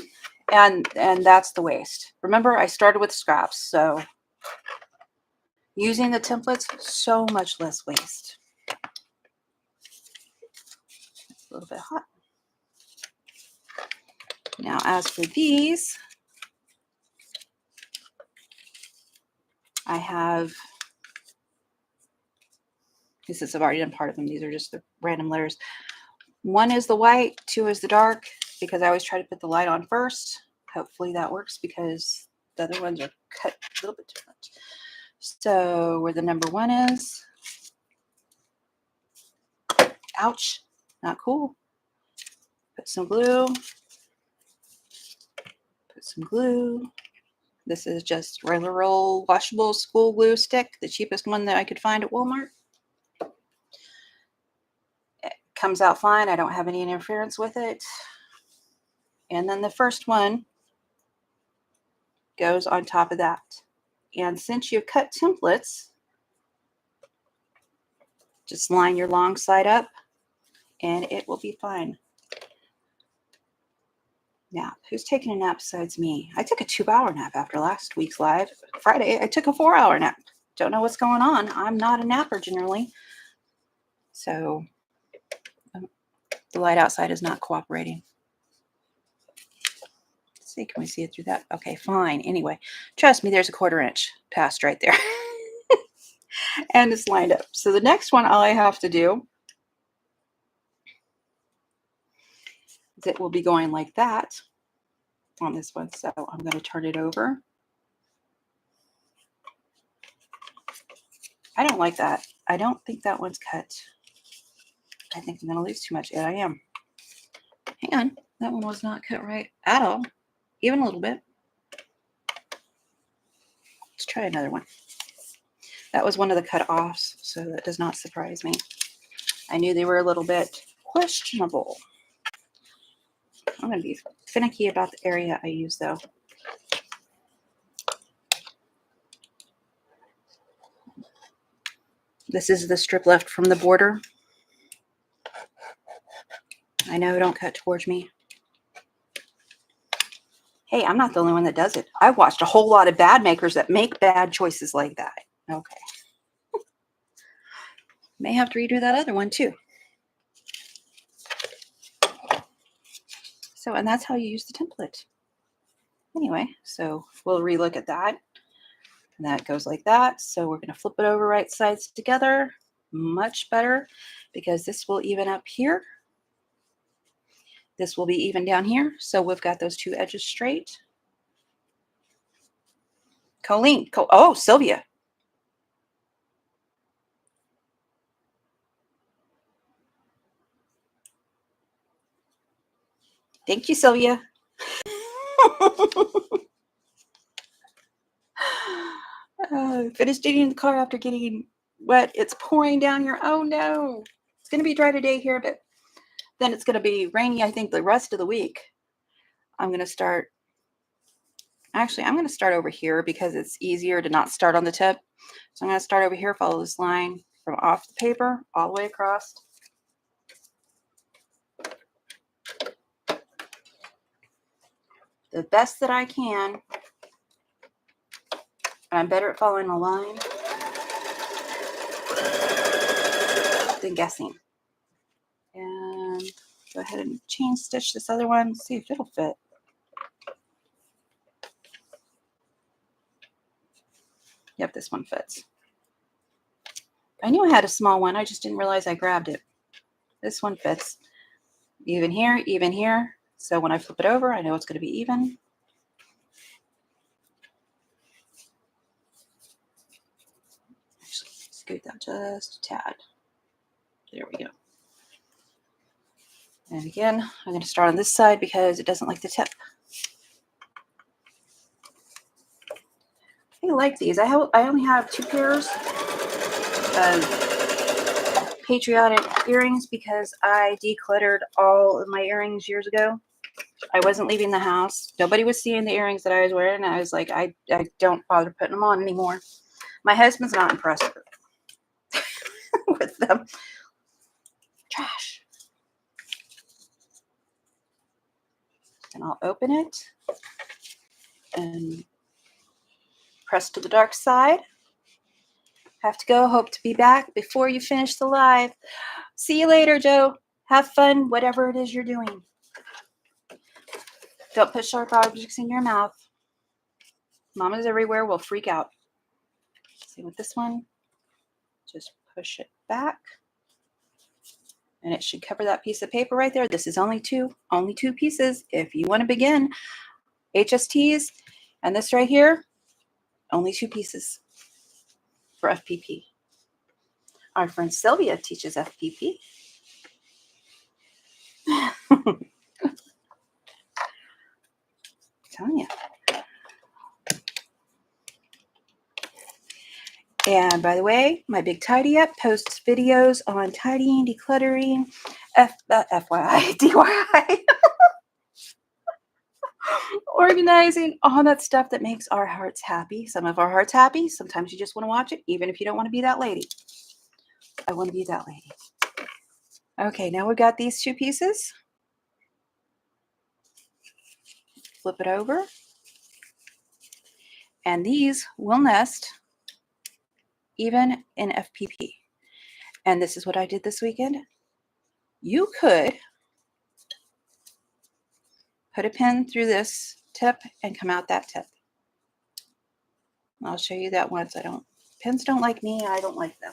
and that's the waste. Remember, I started with scraps, so using the templates, so much less waste. It's a little bit hot. Now, as for these, I have, this is, I've already done part of them. These are just the random letters. 1 is the white, 2 is the dark, because I always try to put the light on first. Hopefully that works because the other ones are cut a little bit different. So where the number 1 is, ouch, not cool. Put some glue, put some glue. This is just regular old washable school glue stick, the cheapest one that I could find at Walmart. It comes out fine. I don't have any interference with it. And then the first one goes on top of that. And since you cut templates, just line your long side up and it will be fine. Now, who's taking a nap besides me? I took a 2-hour nap after last week's live. Friday, I took a 4-hour nap. Don't know what's going on. I'm not a napper generally. So the light outside is not cooperating. Let's see, can we see it through that? Okay, fine. Anyway, trust me, there's a 1/4 inch past right there. And it's lined up. So the next one, all I have to do is it will be going like that on this one. So I'm going to turn it over. I don't like that. I don't think that one's cut. I think I'm going to lose too much. And I am. Hang on. That one was not cut right at all. Even a little bit. Let's try another one. That was one of the cut-offs, so that does not surprise me. I knew they were a little bit questionable. I'm going to be finicky about the area I use, though. This is the strip left from the border. I know, don't cut towards me. Hey, I'm not the only one that does it. I've watched a whole lot of bad makers that make bad choices like that. Okay. May have to redo that other one, too. So, and that's how you use the template. Anyway, so we'll relook at that. And that goes like that. So we're going to flip it over right sides together. Much better because this will even up here. This will be even down here. So we've got those 2 edges straight. Coleen. Oh, Sylvia. Thank you, Sylvia. Finished eating in the car after getting wet. It's pouring down here. Oh, no. It's going to be dry today here, but then it's going to be rainy, I think, the rest of the week. I'm going to start. Actually, I'm going to start over here because it's easier to not start on the tip. So I'm going to start over here, follow this line from off the paper all the way across. The best that I can. I'm better at following a line than guessing. And go ahead and chain stitch this other one, see if it'll fit. Yep, this one fits. I knew I had a small one. I just didn't realize I grabbed it. This one fits. Even here, even here. So when I flip it over, I know it's going to be even. Actually, scoot that just a tad. There we go. And again, I'm going to start on this side because it doesn't like the tip. I like these. I only have 2 pairs of patriotic earrings because I decluttered all of my earrings years ago. I wasn't leaving the house. Nobody was seeing the earrings that I was wearing. I was like, I don't bother putting them on anymore. My husband's not impressed with them. Trash. And I'll open it and press to the dark side. Have to go. Hope to be back before you finish the live. See you later, Joe. Have fun, whatever it is you're doing. Don't put sharp objects in your mouth. Mamas everywhere will freak out. Same with this one. Just push it back. And it should cover that piece of paper right there. This is only two pieces. If you want to begin HSTs, and this right here, only 2 pieces for FPP. Our friend Sylvia teaches FPP. Telling you. And by the way, my big tidy up posts videos on tidying, decluttering, FYI, DIY, organizing, all that stuff that makes our hearts happy. Some of our hearts happy. Sometimes you just want to watch it, even if you don't want to be that lady. I want to be that lady. Okay, now we've got these 2 pieces. Flip it over. And these will nest even in FPP. And this is what I did this weekend. You could put a pin through this tip and come out that tip. I'll show you that once. Pins don't like me. I don't like them.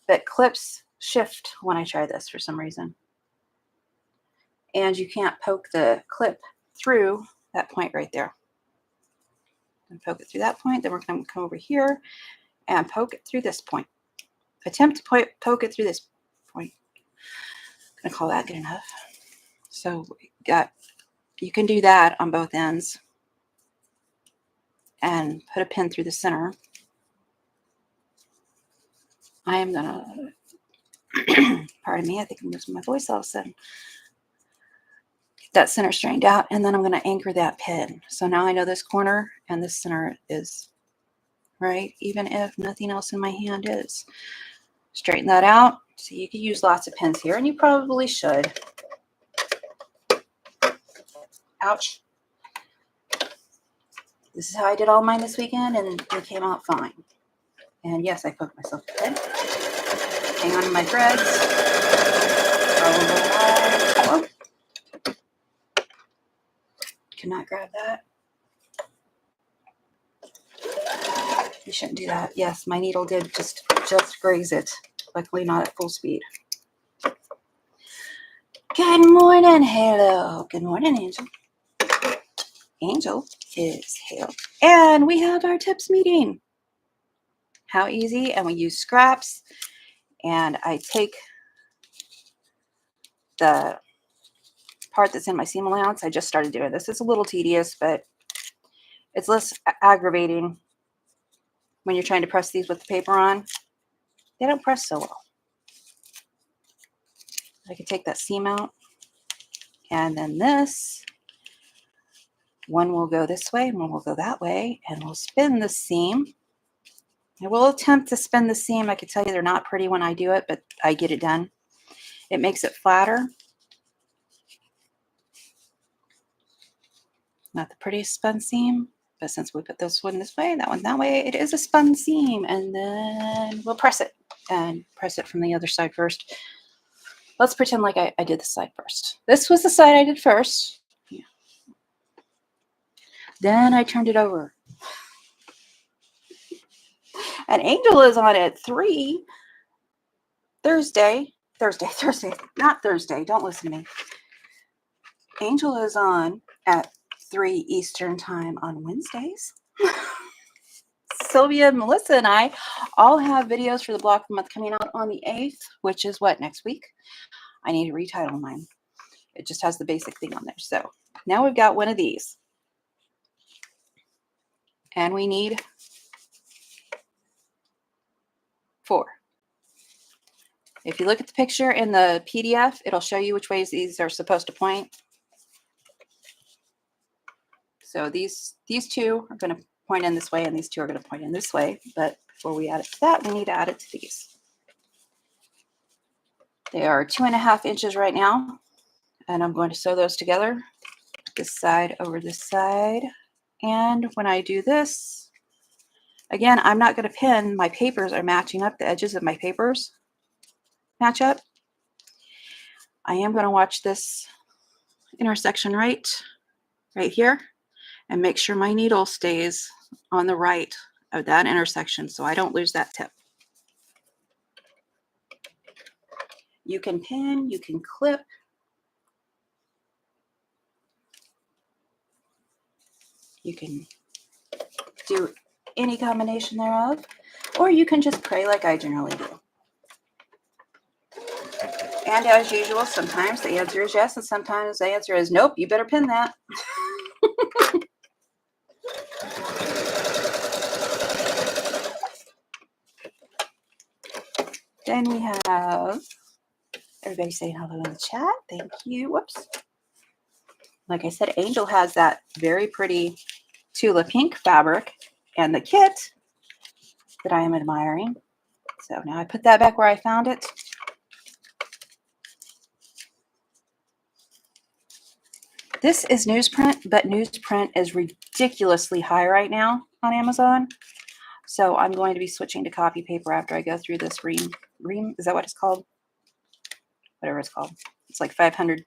But clips shift when I try this for some reason. And you can't poke the clip through that point right there. And poke it through that point. Then we're going to come over here and poke it through this point. Attempt to poke it through this point. I'm going to call that good enough. So you can do that on both ends and put a pin through the center. I am going to, pardon me, I think I'm losing my voice all of a sudden. Get that center straightened out, and then I'm going to anchor that pin. So now I know this corner and this center is right, even if nothing else in my hand is. Straighten that out. So you could use lots of pins here, and you probably should. Ouch. This is how I did all mine this weekend, and they came out fine. And yes, I poked myself a pin. Hang on to my threads. Oh, cannot grab that. You shouldn't do that. Yes, my needle did just graze it. Luckily not at full speed. Good morning. Hello. Good morning, Angel. Angel is Hale. And we have our tips meeting. How easy. And we use scraps. And I take the part that's in my seam allowance. I just started doing this. It's a little tedious, but it's less aggravating when you're trying to press these with the paper on. They don't press so well. I can take that seam out. And then this, one will go this way, and one will go that way, and we'll spin the seam. I will attempt to spin the seam. I can tell you they're not pretty when I do it, but I get it done. It makes it flatter. Not the prettiest spun seam, but since we put this one this way, that one that way, it is a spun seam. And then we'll press it, and press it from the other side first. Let's pretend like I did this side first. This was the side I did first. Yeah. Then I turned it over. And Angel is on at 3 Thursday. Thursday, not Thursday. Don't listen to me. Angel is on at 3 Eastern time on Wednesdays. Sylvia, Melissa, and I all have videos for the block of the month coming out on the 8th, which is what, next week? I need to retitle mine. It just has the basic thing on there. So now we've got one of these. And we need 4. If you look at the picture in the PDF, it'll show you which ways these are supposed to point. So these 2 are going to point in this way, and these 2 are going to point in this way. But before we add it to that, we need to add it to these. They are 2.5 inches right now, and I'm going to sew those together, this side over this side. And when I do this, again, I'm not going to pin. My papers are matching up. The edges of my papers match up. I am going to watch this intersection right here, and make sure my needle stays on the right of that intersection so I don't lose that tip. You can pin, you can clip. You can do any combination thereof, or you can just pray like I generally do. And as usual, sometimes the answer is yes, and sometimes the answer is nope, you better pin that. Then we have everybody saying hello in the chat. Thank you. Whoops. Like I said, Angel has that very pretty Tula pink fabric and the kit that I am admiring. So now I put that back where I found it. This is newsprint, but newsprint is ridiculously high right now on Amazon. So I'm going to be switching to copy paper after I go through this ream. Is that what it's called? Whatever it's called. It's like 500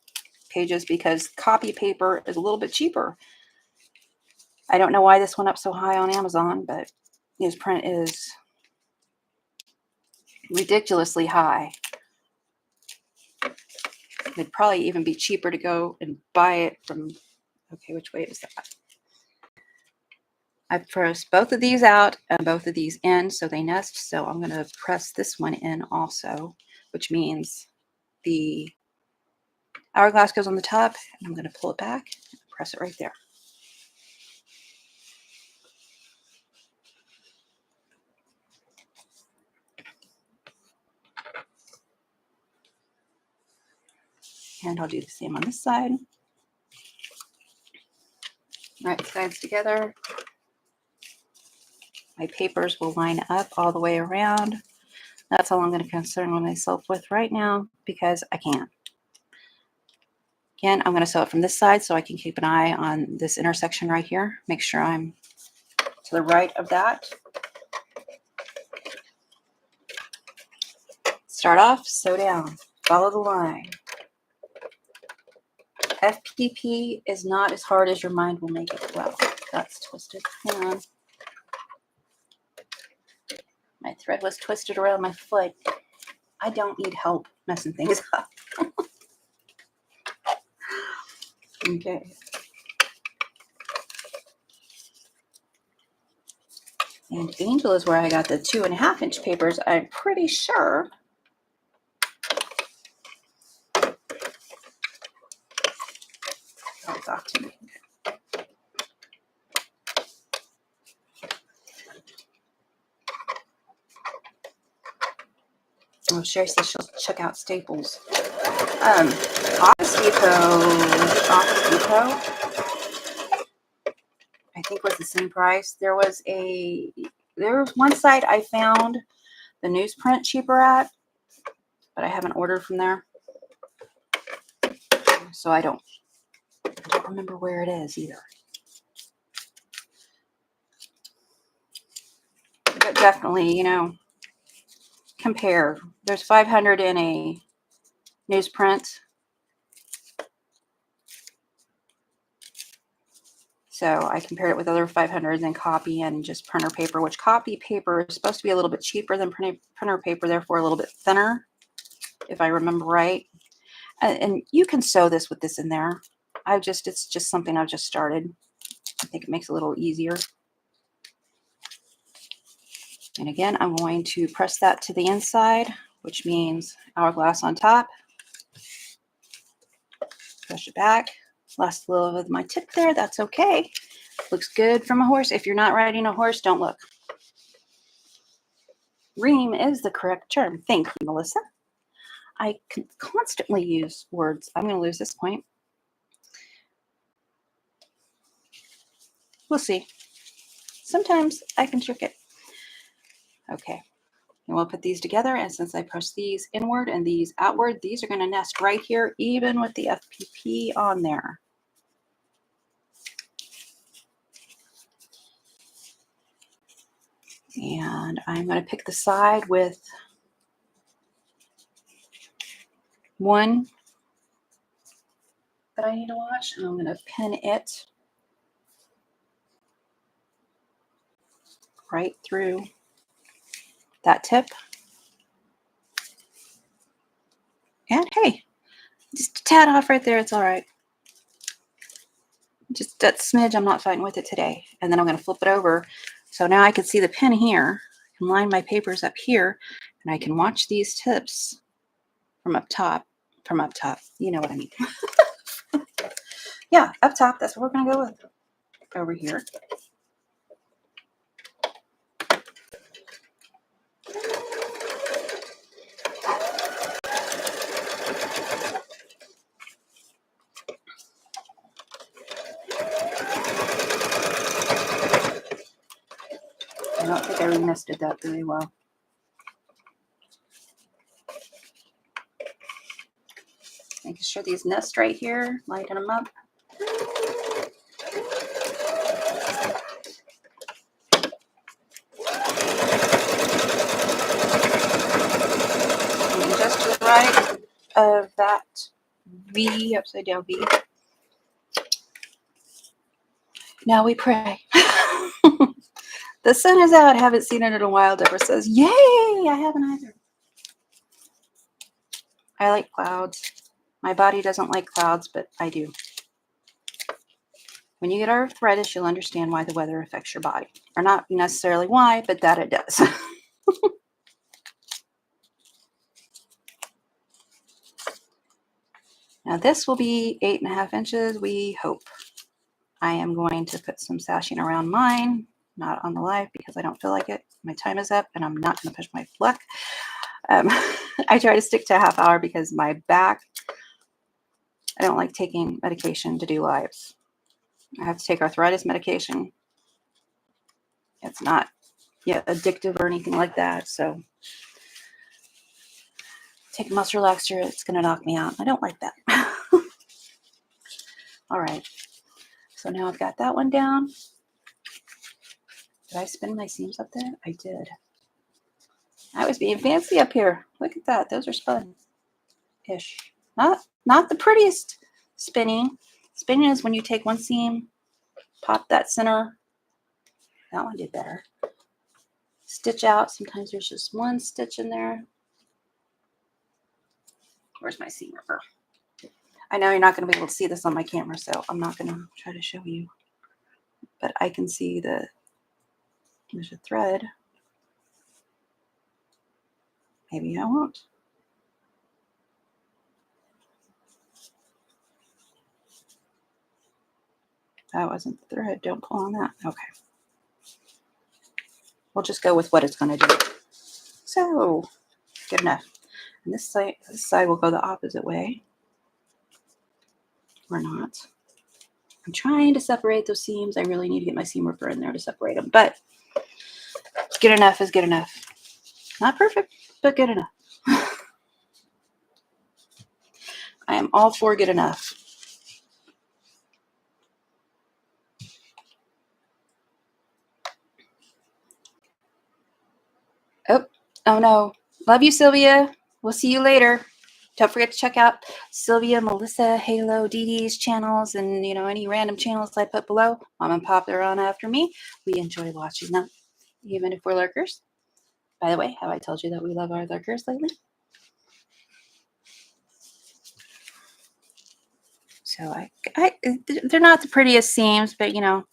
pages because copy paper is a little bit cheaper. I don't know why this went up so high on Amazon, but newsprint is ridiculously high. It'd probably even be cheaper to go and buy it from, okay, which way is that? I pressed both of these out and both of these in so they nest. So I'm going to press this one in also, which means the hourglass goes on the top, and I'm going to pull it back and press it right there. And I'll do the same on this side. Right sides together. My papers will line up all the way around. That's all I'm going to concern myself with right now because I can. Again, I'm going to sew it from this side so I can keep an eye on this intersection right here. Make sure I'm to the right of that. Start off, sew down, follow the line. FPP is not as hard as your mind will make it. Well, that's twisted. Hang on. My thread was twisted around my foot. I don't need help messing things up. Okay. And Angel is where I got the 2.5 inch papers. I'm pretty sure. Oh, it's off to me. Oh, Sherry says she'll check out Staples. Office Depot, I think was the same price. There was one site I found the newsprint cheaper at, but I haven't ordered from there. So I don't remember where it is either. But definitely, you know, compare. There's 500 in a newsprint. So I compared it with other 500s in copy and just printer paper, which copy paper is supposed to be a little bit cheaper than printer paper, therefore a little bit thinner. if I remember right. And you can sew this with this in there. It's just something I've just started. I think it makes it a little easier. And again, I'm going to press that to the inside, which means hourglass on top. Push it back. Lost a little of my tip there. That's okay. Looks good from a horse. If you're not riding a horse, don't look. Ream is the correct term. Thank you, Melissa. I can constantly use words. I'm going to lose this point. We'll see. Sometimes I can trick it. Okay. And we'll put these together. And since I press these inward and these outward, these are going to nest right here, even with the FPP on there. And I'm going to pick the side with one that I need to watch, and I'm going to pin it right through that tip. And hey, just a tad off right there. It's all right. Just that smidge, I'm not fighting with it today. And then I'm going to flip it over. So now I can see the pin here. I can line my papers up here, and I can watch these tips from up top. From up top. You know what I mean. Yeah, up top. That's what we're going to go with. Over here. I don't think I re-nested that very well. Making sure these nest right here, lighten them up. And just to the right of that V, upside down V. Now we pray. The sun is out. Haven't seen it in a while. Deborah says, yay! I haven't either. I like clouds. My body doesn't like clouds, but I do. When you get arthritis, you'll understand why the weather affects your body. Or not necessarily why, but that it does. Now this will be 8.5 inches, we hope. I am going to put some sashing around mine, not on the live because I don't feel like it. My time is up and I'm not going to push my luck. I try to stick to a half hour because my back, I don't like taking medication to do lives. I have to take arthritis medication. It's not yet addictive or anything like that. So take a muscle relaxer, it's going to knock me out. I don't like that. All right. So now I've got that one down. Did I spin my seams up there? I did. I was being fancy up here. Look at that. Those are spun-ish. Not the prettiest spinning. Spinning is when you take one seam, pop that center. That one did better. Stitch out. Sometimes there's just one stitch in there. Where's my seam ripper? I know you're not going to be able to see this on my camera, so I'm not going to try to show you. But I can see there's a thread. Maybe I won't. That wasn't the thread. Don't pull on that. Okay. We'll just go with what it's going to do. So, good enough. And this side will go the opposite way. Or not. I'm trying to separate those seams. I really need to get my seam ripper in there to separate them. But good enough is good enough. Not perfect, but good enough. I am all for good enough. Oh no. Love you, Sylvia. We'll see you later. Don't forget to check out Sylvia, Melissa, Halo, Dee Dee's channels, and any random channels I put below. Mom and Pop are on after me. We enjoy watching them, even if we're lurkers. By the way, have I told you that we love our lurkers lately? So they're not the prettiest seams, but you know,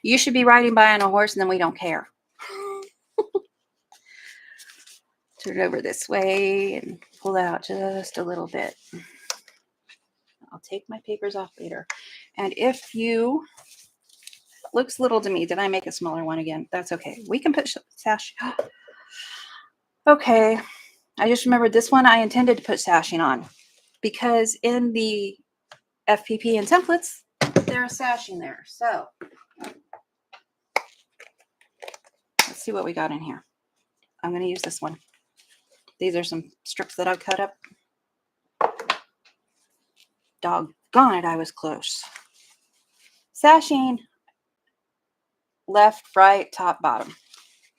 you should be riding by on a horse and then we don't care. Turn it over this way and pull out just a little bit. I'll take my papers off later. And if you, looks little to me, did I make a smaller one again? That's okay. We can put sash. Okay. I just remembered this one I intended to put sashing on because in the FPP and templates, there's sashing there. So let's see what we got in here. I'm going to use this one. These are some strips that I cut up. Doggone it, I was close. Sashing left, right, top, bottom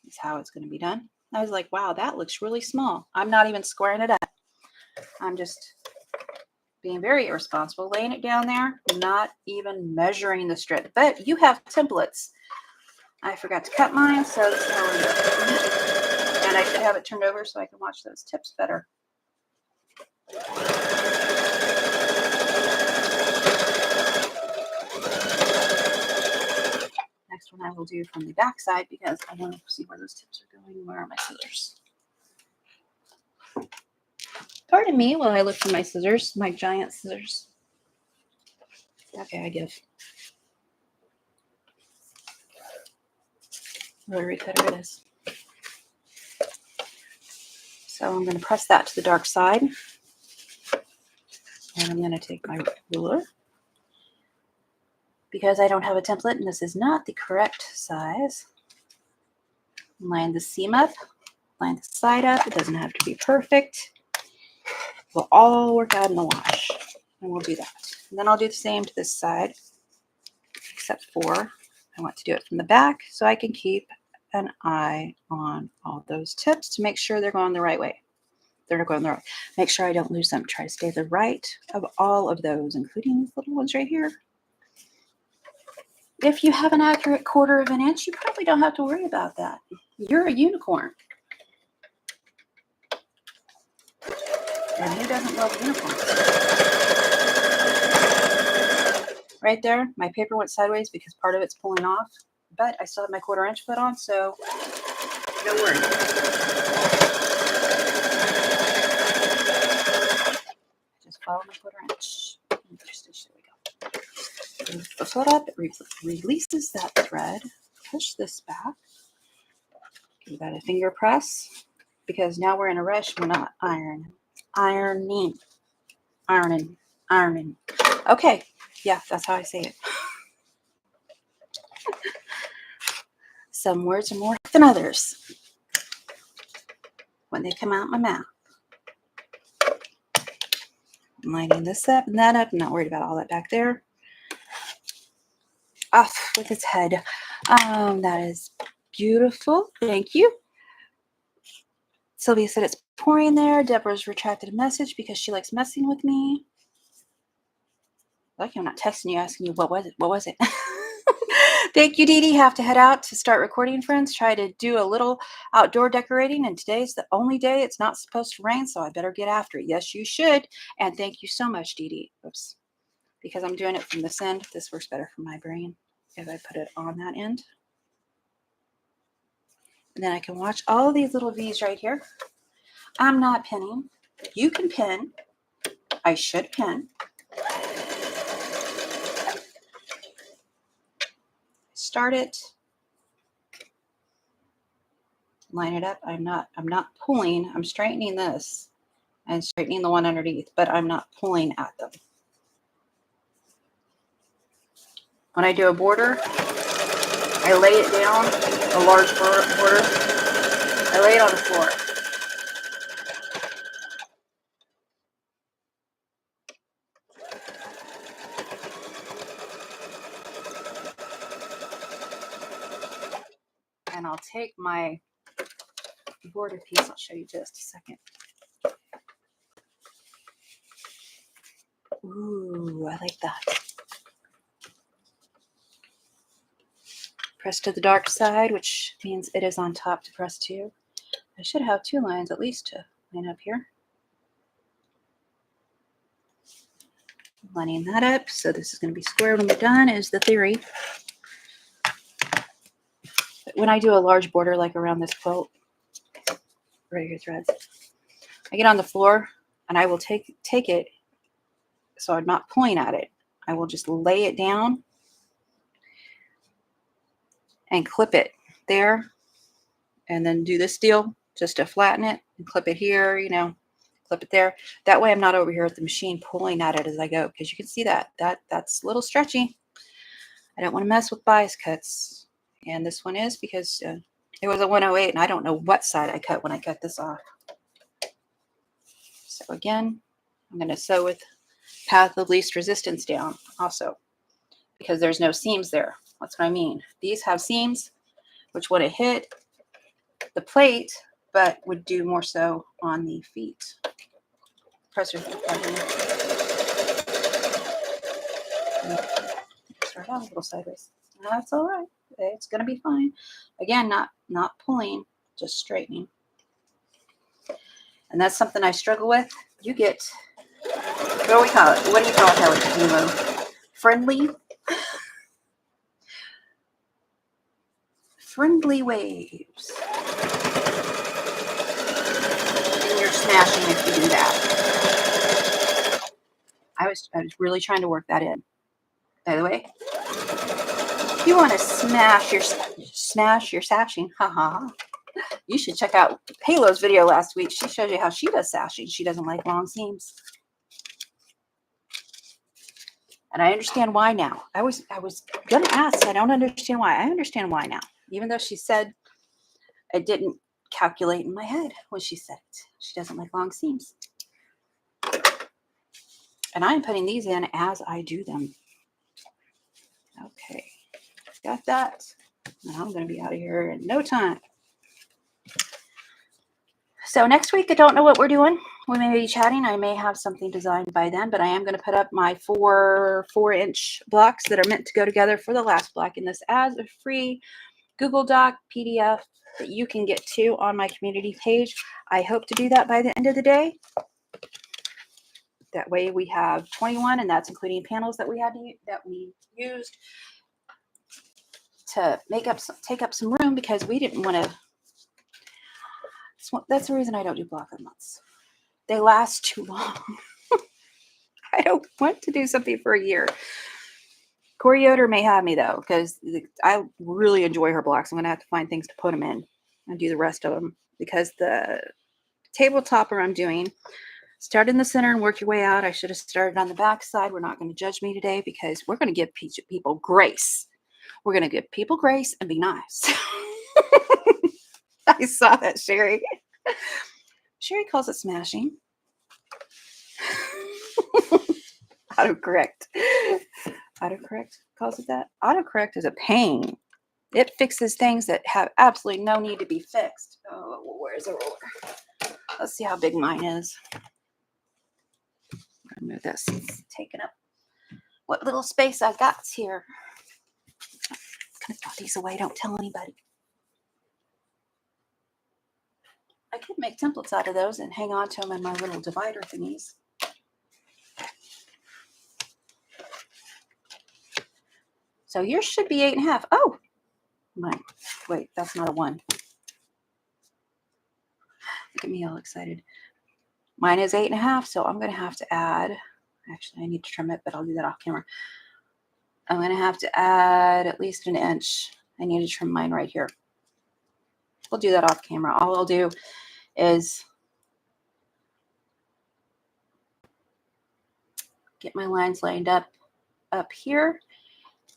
is how it's going to be done. I was like, wow, that looks really small. I'm not even squaring it up. I'm just being very irresponsible, laying it down there, not even measuring the strip. But you have templates. I forgot to cut mine, so this is how we're doing it. And I should have it turned over so I can watch those tips better. Next one I will do from the back side because I want to see where those tips are going. Where are my scissors? Pardon me while I look for my scissors, my giant scissors. Okay, I give. Rotary cutter it is. So I'm going to press that to the dark side. And I'm going to take my ruler. Because I don't have a template and this is not the correct size. Line the seam up. Line the side up. It doesn't have to be perfect. We'll all work out in the wash. And we'll do that. And then I'll do the same to this side. Except for I want to do it from the back so I can keep an eye on all those tips to make sure they're going the right way. They're not going the right. Make sure I don't lose them. Try to stay the right of all of those, including these little ones right here. If you have an accurate 1/4 of an inch, you probably don't have to worry about that. You're a unicorn. And who doesn't love unicorns? Right there, my paper went sideways because part of it's pulling off, but I still have my 1/4 inch put on, so no worries. Just follow my 1/4 inch. There we go. Move the foot up, it releases that thread. Push this back. Give that a finger press because now we're in a rush. We're not ironing. Okay, yeah, that's how I say it. Some words are more than others when they come out my mouth. I'm lining this up and that up. I'm not worried about all that back there. Off with its head. That is beautiful. Thank you. Sylvia said it's pouring there. Deborah's retracted a message because she likes messing with me. Lucky I'm not texting you asking you what was it? What was it? Thank you, Dee Dee. Have to head out to start recording, friends. Try to do a little outdoor decorating, and today's the only day it's not supposed to rain, so I better get after it. Yes, you should. And thank you so much, Dee Dee. Oops. Because I'm doing it from this end, this works better for my brain if I put it on that end. And then I can watch all these little V's right here. I'm not pinning. You can pin. I should pin. Start it. Line it up. I'm not pulling. I'm straightening this and straightening the one underneath, but I'm not pulling at them. When I do a border, I lay it down, a large border. I lay it on the floor. And I'll take my border piece. I'll show you just a second. Ooh, I like that. Press to the dark side, which means it is on top to press to. I should have 2 lines at least to line up here. Lining that up. So this is going to be square when we're done is the theory. But when I do a large border like around this quilt, right here threads, I get on the floor and I will take it, so I'm not pulling at it. I will just lay it down and clip it there, and then do this deal just to flatten it and clip it here, you know, clip it there. That way I'm not over here at the machine pulling at it as I go, because you can see that's a little stretchy. I don't want to mess with bias cuts. And this one is because it was a 108 and I don't know what side I cut when I cut this off. So again, I'm going to sew with path of least resistance down also, because there's no seams there. That's what I mean. These have seams, which would have hit the plate, but would do more so on the feet. Pressure. Start out a little sideways. No, that's all right. It's going to be fine. Again, not pulling, just straightening. And that's something I struggle with. You get, what do we call it? What do you call it, Kelly? Friendly? Friendly waves. And you're smashing if you do that. I was really trying to work that in. By the way, if you want to smash your sashing, haha, you should check out Halo's video last week. She showed you how she does sashing. She doesn't like long seams. And I understand why now. I was going to ask. I don't understand why. I understand why now. Even though she said I didn't calculate in my head when she said it. She doesn't like long seams. And I'm putting these in as I do them. Okay. Got that. And I'm going to be out of here in no time. So next week, I don't know what we're doing. We may be chatting. I may have something designed by then, but I am going to put up my 4-inch blocks that are meant to go together for the last block in this as a free Google Doc PDF that you can get to on my community page. I hope to do that by the end of the day. That way we have 21, and that's including panels that we used to take up some room, because we didn't want to. That's the reason I don't do block of months. They last too long. I don't want to do something for a year. Corey Yoder may have me though, because I really enjoy her blocks. I'm going to have to find things to put them in and do the rest of them, because the table topper I'm doing, start in the center and work your way out. I should have started on the back side. We're not going to judge me today, because we're going to give people grace. We're going to give people grace and be nice. I saw that, Sherry. Sherry calls it smashing. Autocorrect. Autocorrect calls it that. Autocorrect is a pain. It fixes things that have absolutely no need to be fixed. Oh, where's the roller? Let's see how big mine is. Move this. It's taking up what little space I got here. I'm gonna throw these away. Don't tell anybody. I could make templates out of those and hang on to them in my little divider thingies. So yours should be 8.5. Oh, mine. Wait, that's not a 1. Look at me all excited. Mine is 8.5, so I'm going to have to add. Actually, I need to trim it, but I'll do that off camera. I'm going to have to add at least 1 inch. I need to trim mine right here. We'll do that off camera. All I'll do is get my lines lined up here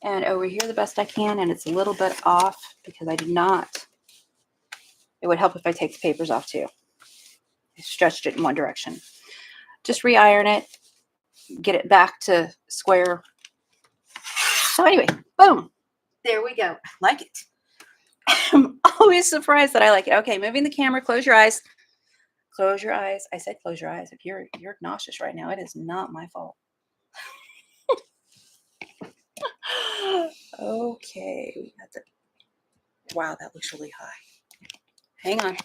and over here the best I can, and it's a little bit off because I did not. It would help if I take the papers off too. I stretched it in one direction. Just re-iron it, get it back to square. So anyway, boom, there we go. I like it. I'm always surprised that I like it. Okay, moving the camera. Close your eyes. Close your eyes. I said close your eyes. If you're nauseous right now, it is not my fault. Okay, we got the. Wow, that looks really high. Hang on.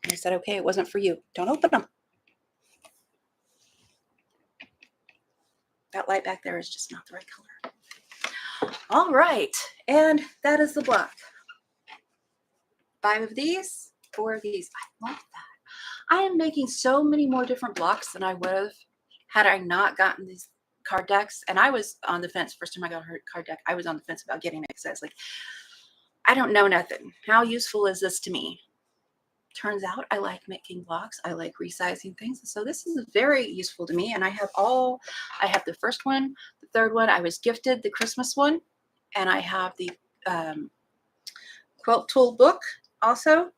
I said okay. It wasn't for you. Don't open them. That light back there is just not the right color. All right, and that is the block. 5 of these, 4 of these. I love that. I am making so many more different blocks than I would have had I not gotten these card decks. And I was on the fence. First time I got a card deck, I was on the fence about getting it because I was like, I don't know nothing. How useful is this to me? Turns out I like making blocks. I like resizing things. So this is very useful to me. And I have the first one, the third one. I was gifted the Christmas one. And I have the quilt tool book also.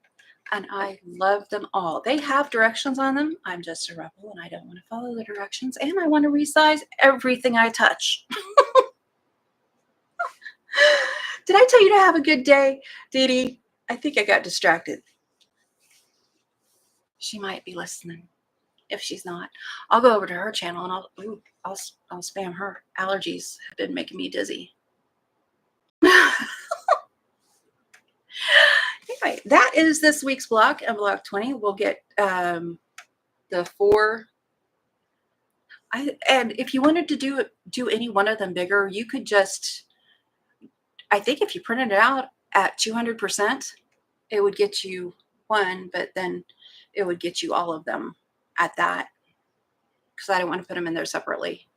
And I love them all. They have directions on them. I'm just a rebel and I don't want to follow the directions. And I want to resize everything I touch. Did I tell you to have a good day, Dee Dee? I think I got distracted. She might be listening. If she's not, I'll go over to her channel and I'll spam her. Allergies have been making me dizzy. Anyway, that is this week's block. And block 20, we'll get the 4. And if you wanted to do any one of them bigger, you could just, I think if you printed it out at 200%, it would get you one, but then it would get you all of them at that, because I don't want to put them in there separately.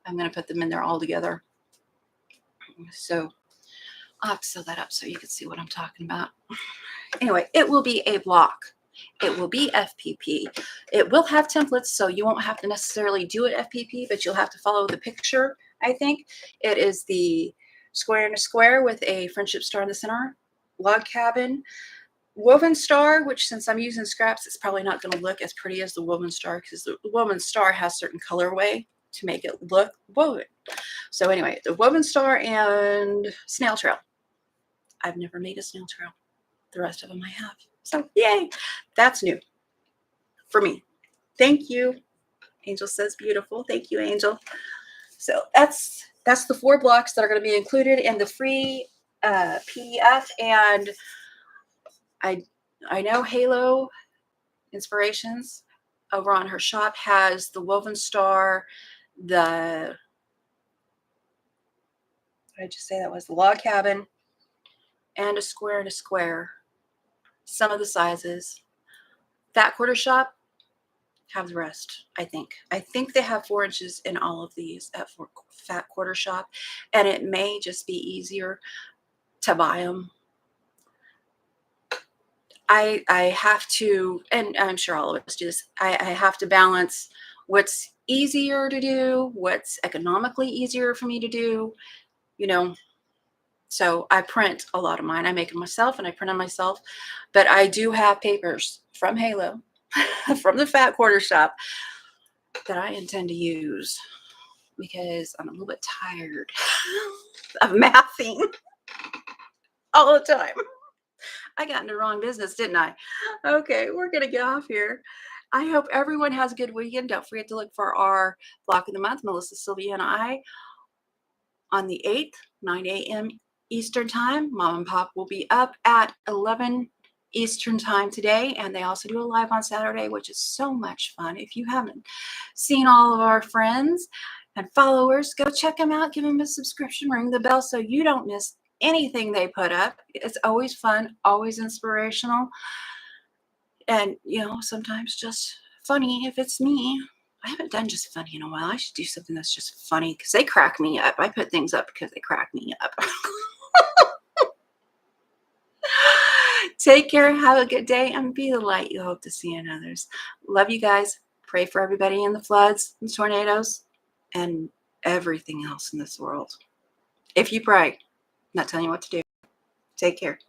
I'm going to put them in there all together. So I'll have to sew that up so you can see what I'm talking about. Anyway, it will be a block. It will be FPP. It will have templates, so you won't have to necessarily do it FPP, but you'll have to follow the picture, I think. It is the square and a square with a friendship star in the center, log cabin, woven star, which since I'm using scraps, it's probably not going to look as pretty as the woven star because the woven star has certain colorway to make it look woven. So anyway, the woven star and snail trail. I've never made a snail trail. The rest of them I have. So yay, that's new for me. Thank you. Angel says beautiful. Thank you, Angel. So that's the 4 blocks that are going to be included in the free PDF. And I know Halo Inspirations over on her shop has the woven star, the, what did I just say that was? The log cabin, and a square and a square. Some of the sizes. Fat Quarter Shop have the rest, I think. I think they have 4 inches in all of these at Fat Quarter Shop, and it may just be easier to buy them. I have to, and I'm sure all of us do this, I have to balance what's easier to do, what's economically easier for me to do, you know. So I print a lot of mine. I make them myself and I print them myself. But I do have papers from Halo, from the Fat Quarter Shop, that I intend to use because I'm a little bit tired of mathing all the time. I got in the wrong business, didn't I? Okay, we're going to get off here. I hope everyone has a good weekend. Don't forget to look for our block of the month, Melissa, Sylvia, and I, on the 8th, 9 a.m. Eastern time. Mom and Pop will be up at 11 Eastern time today, and they also do a live on Saturday, which is so much fun. If you haven't seen all of our friends and followers, go check them out. Give them a subscription, ring the bell so you don't miss anything they put up. It's always fun, always inspirational, and sometimes just funny if it's me. I haven't done just funny in a while. I should do something that's just funny because they crack me up. I put things up because they crack me up. Take care, have a good day, and be the light you hope to see in others. Love you guys. Pray for everybody in the floods and tornadoes and everything else in this world. If you pray, I'm not telling you what to do. Take care.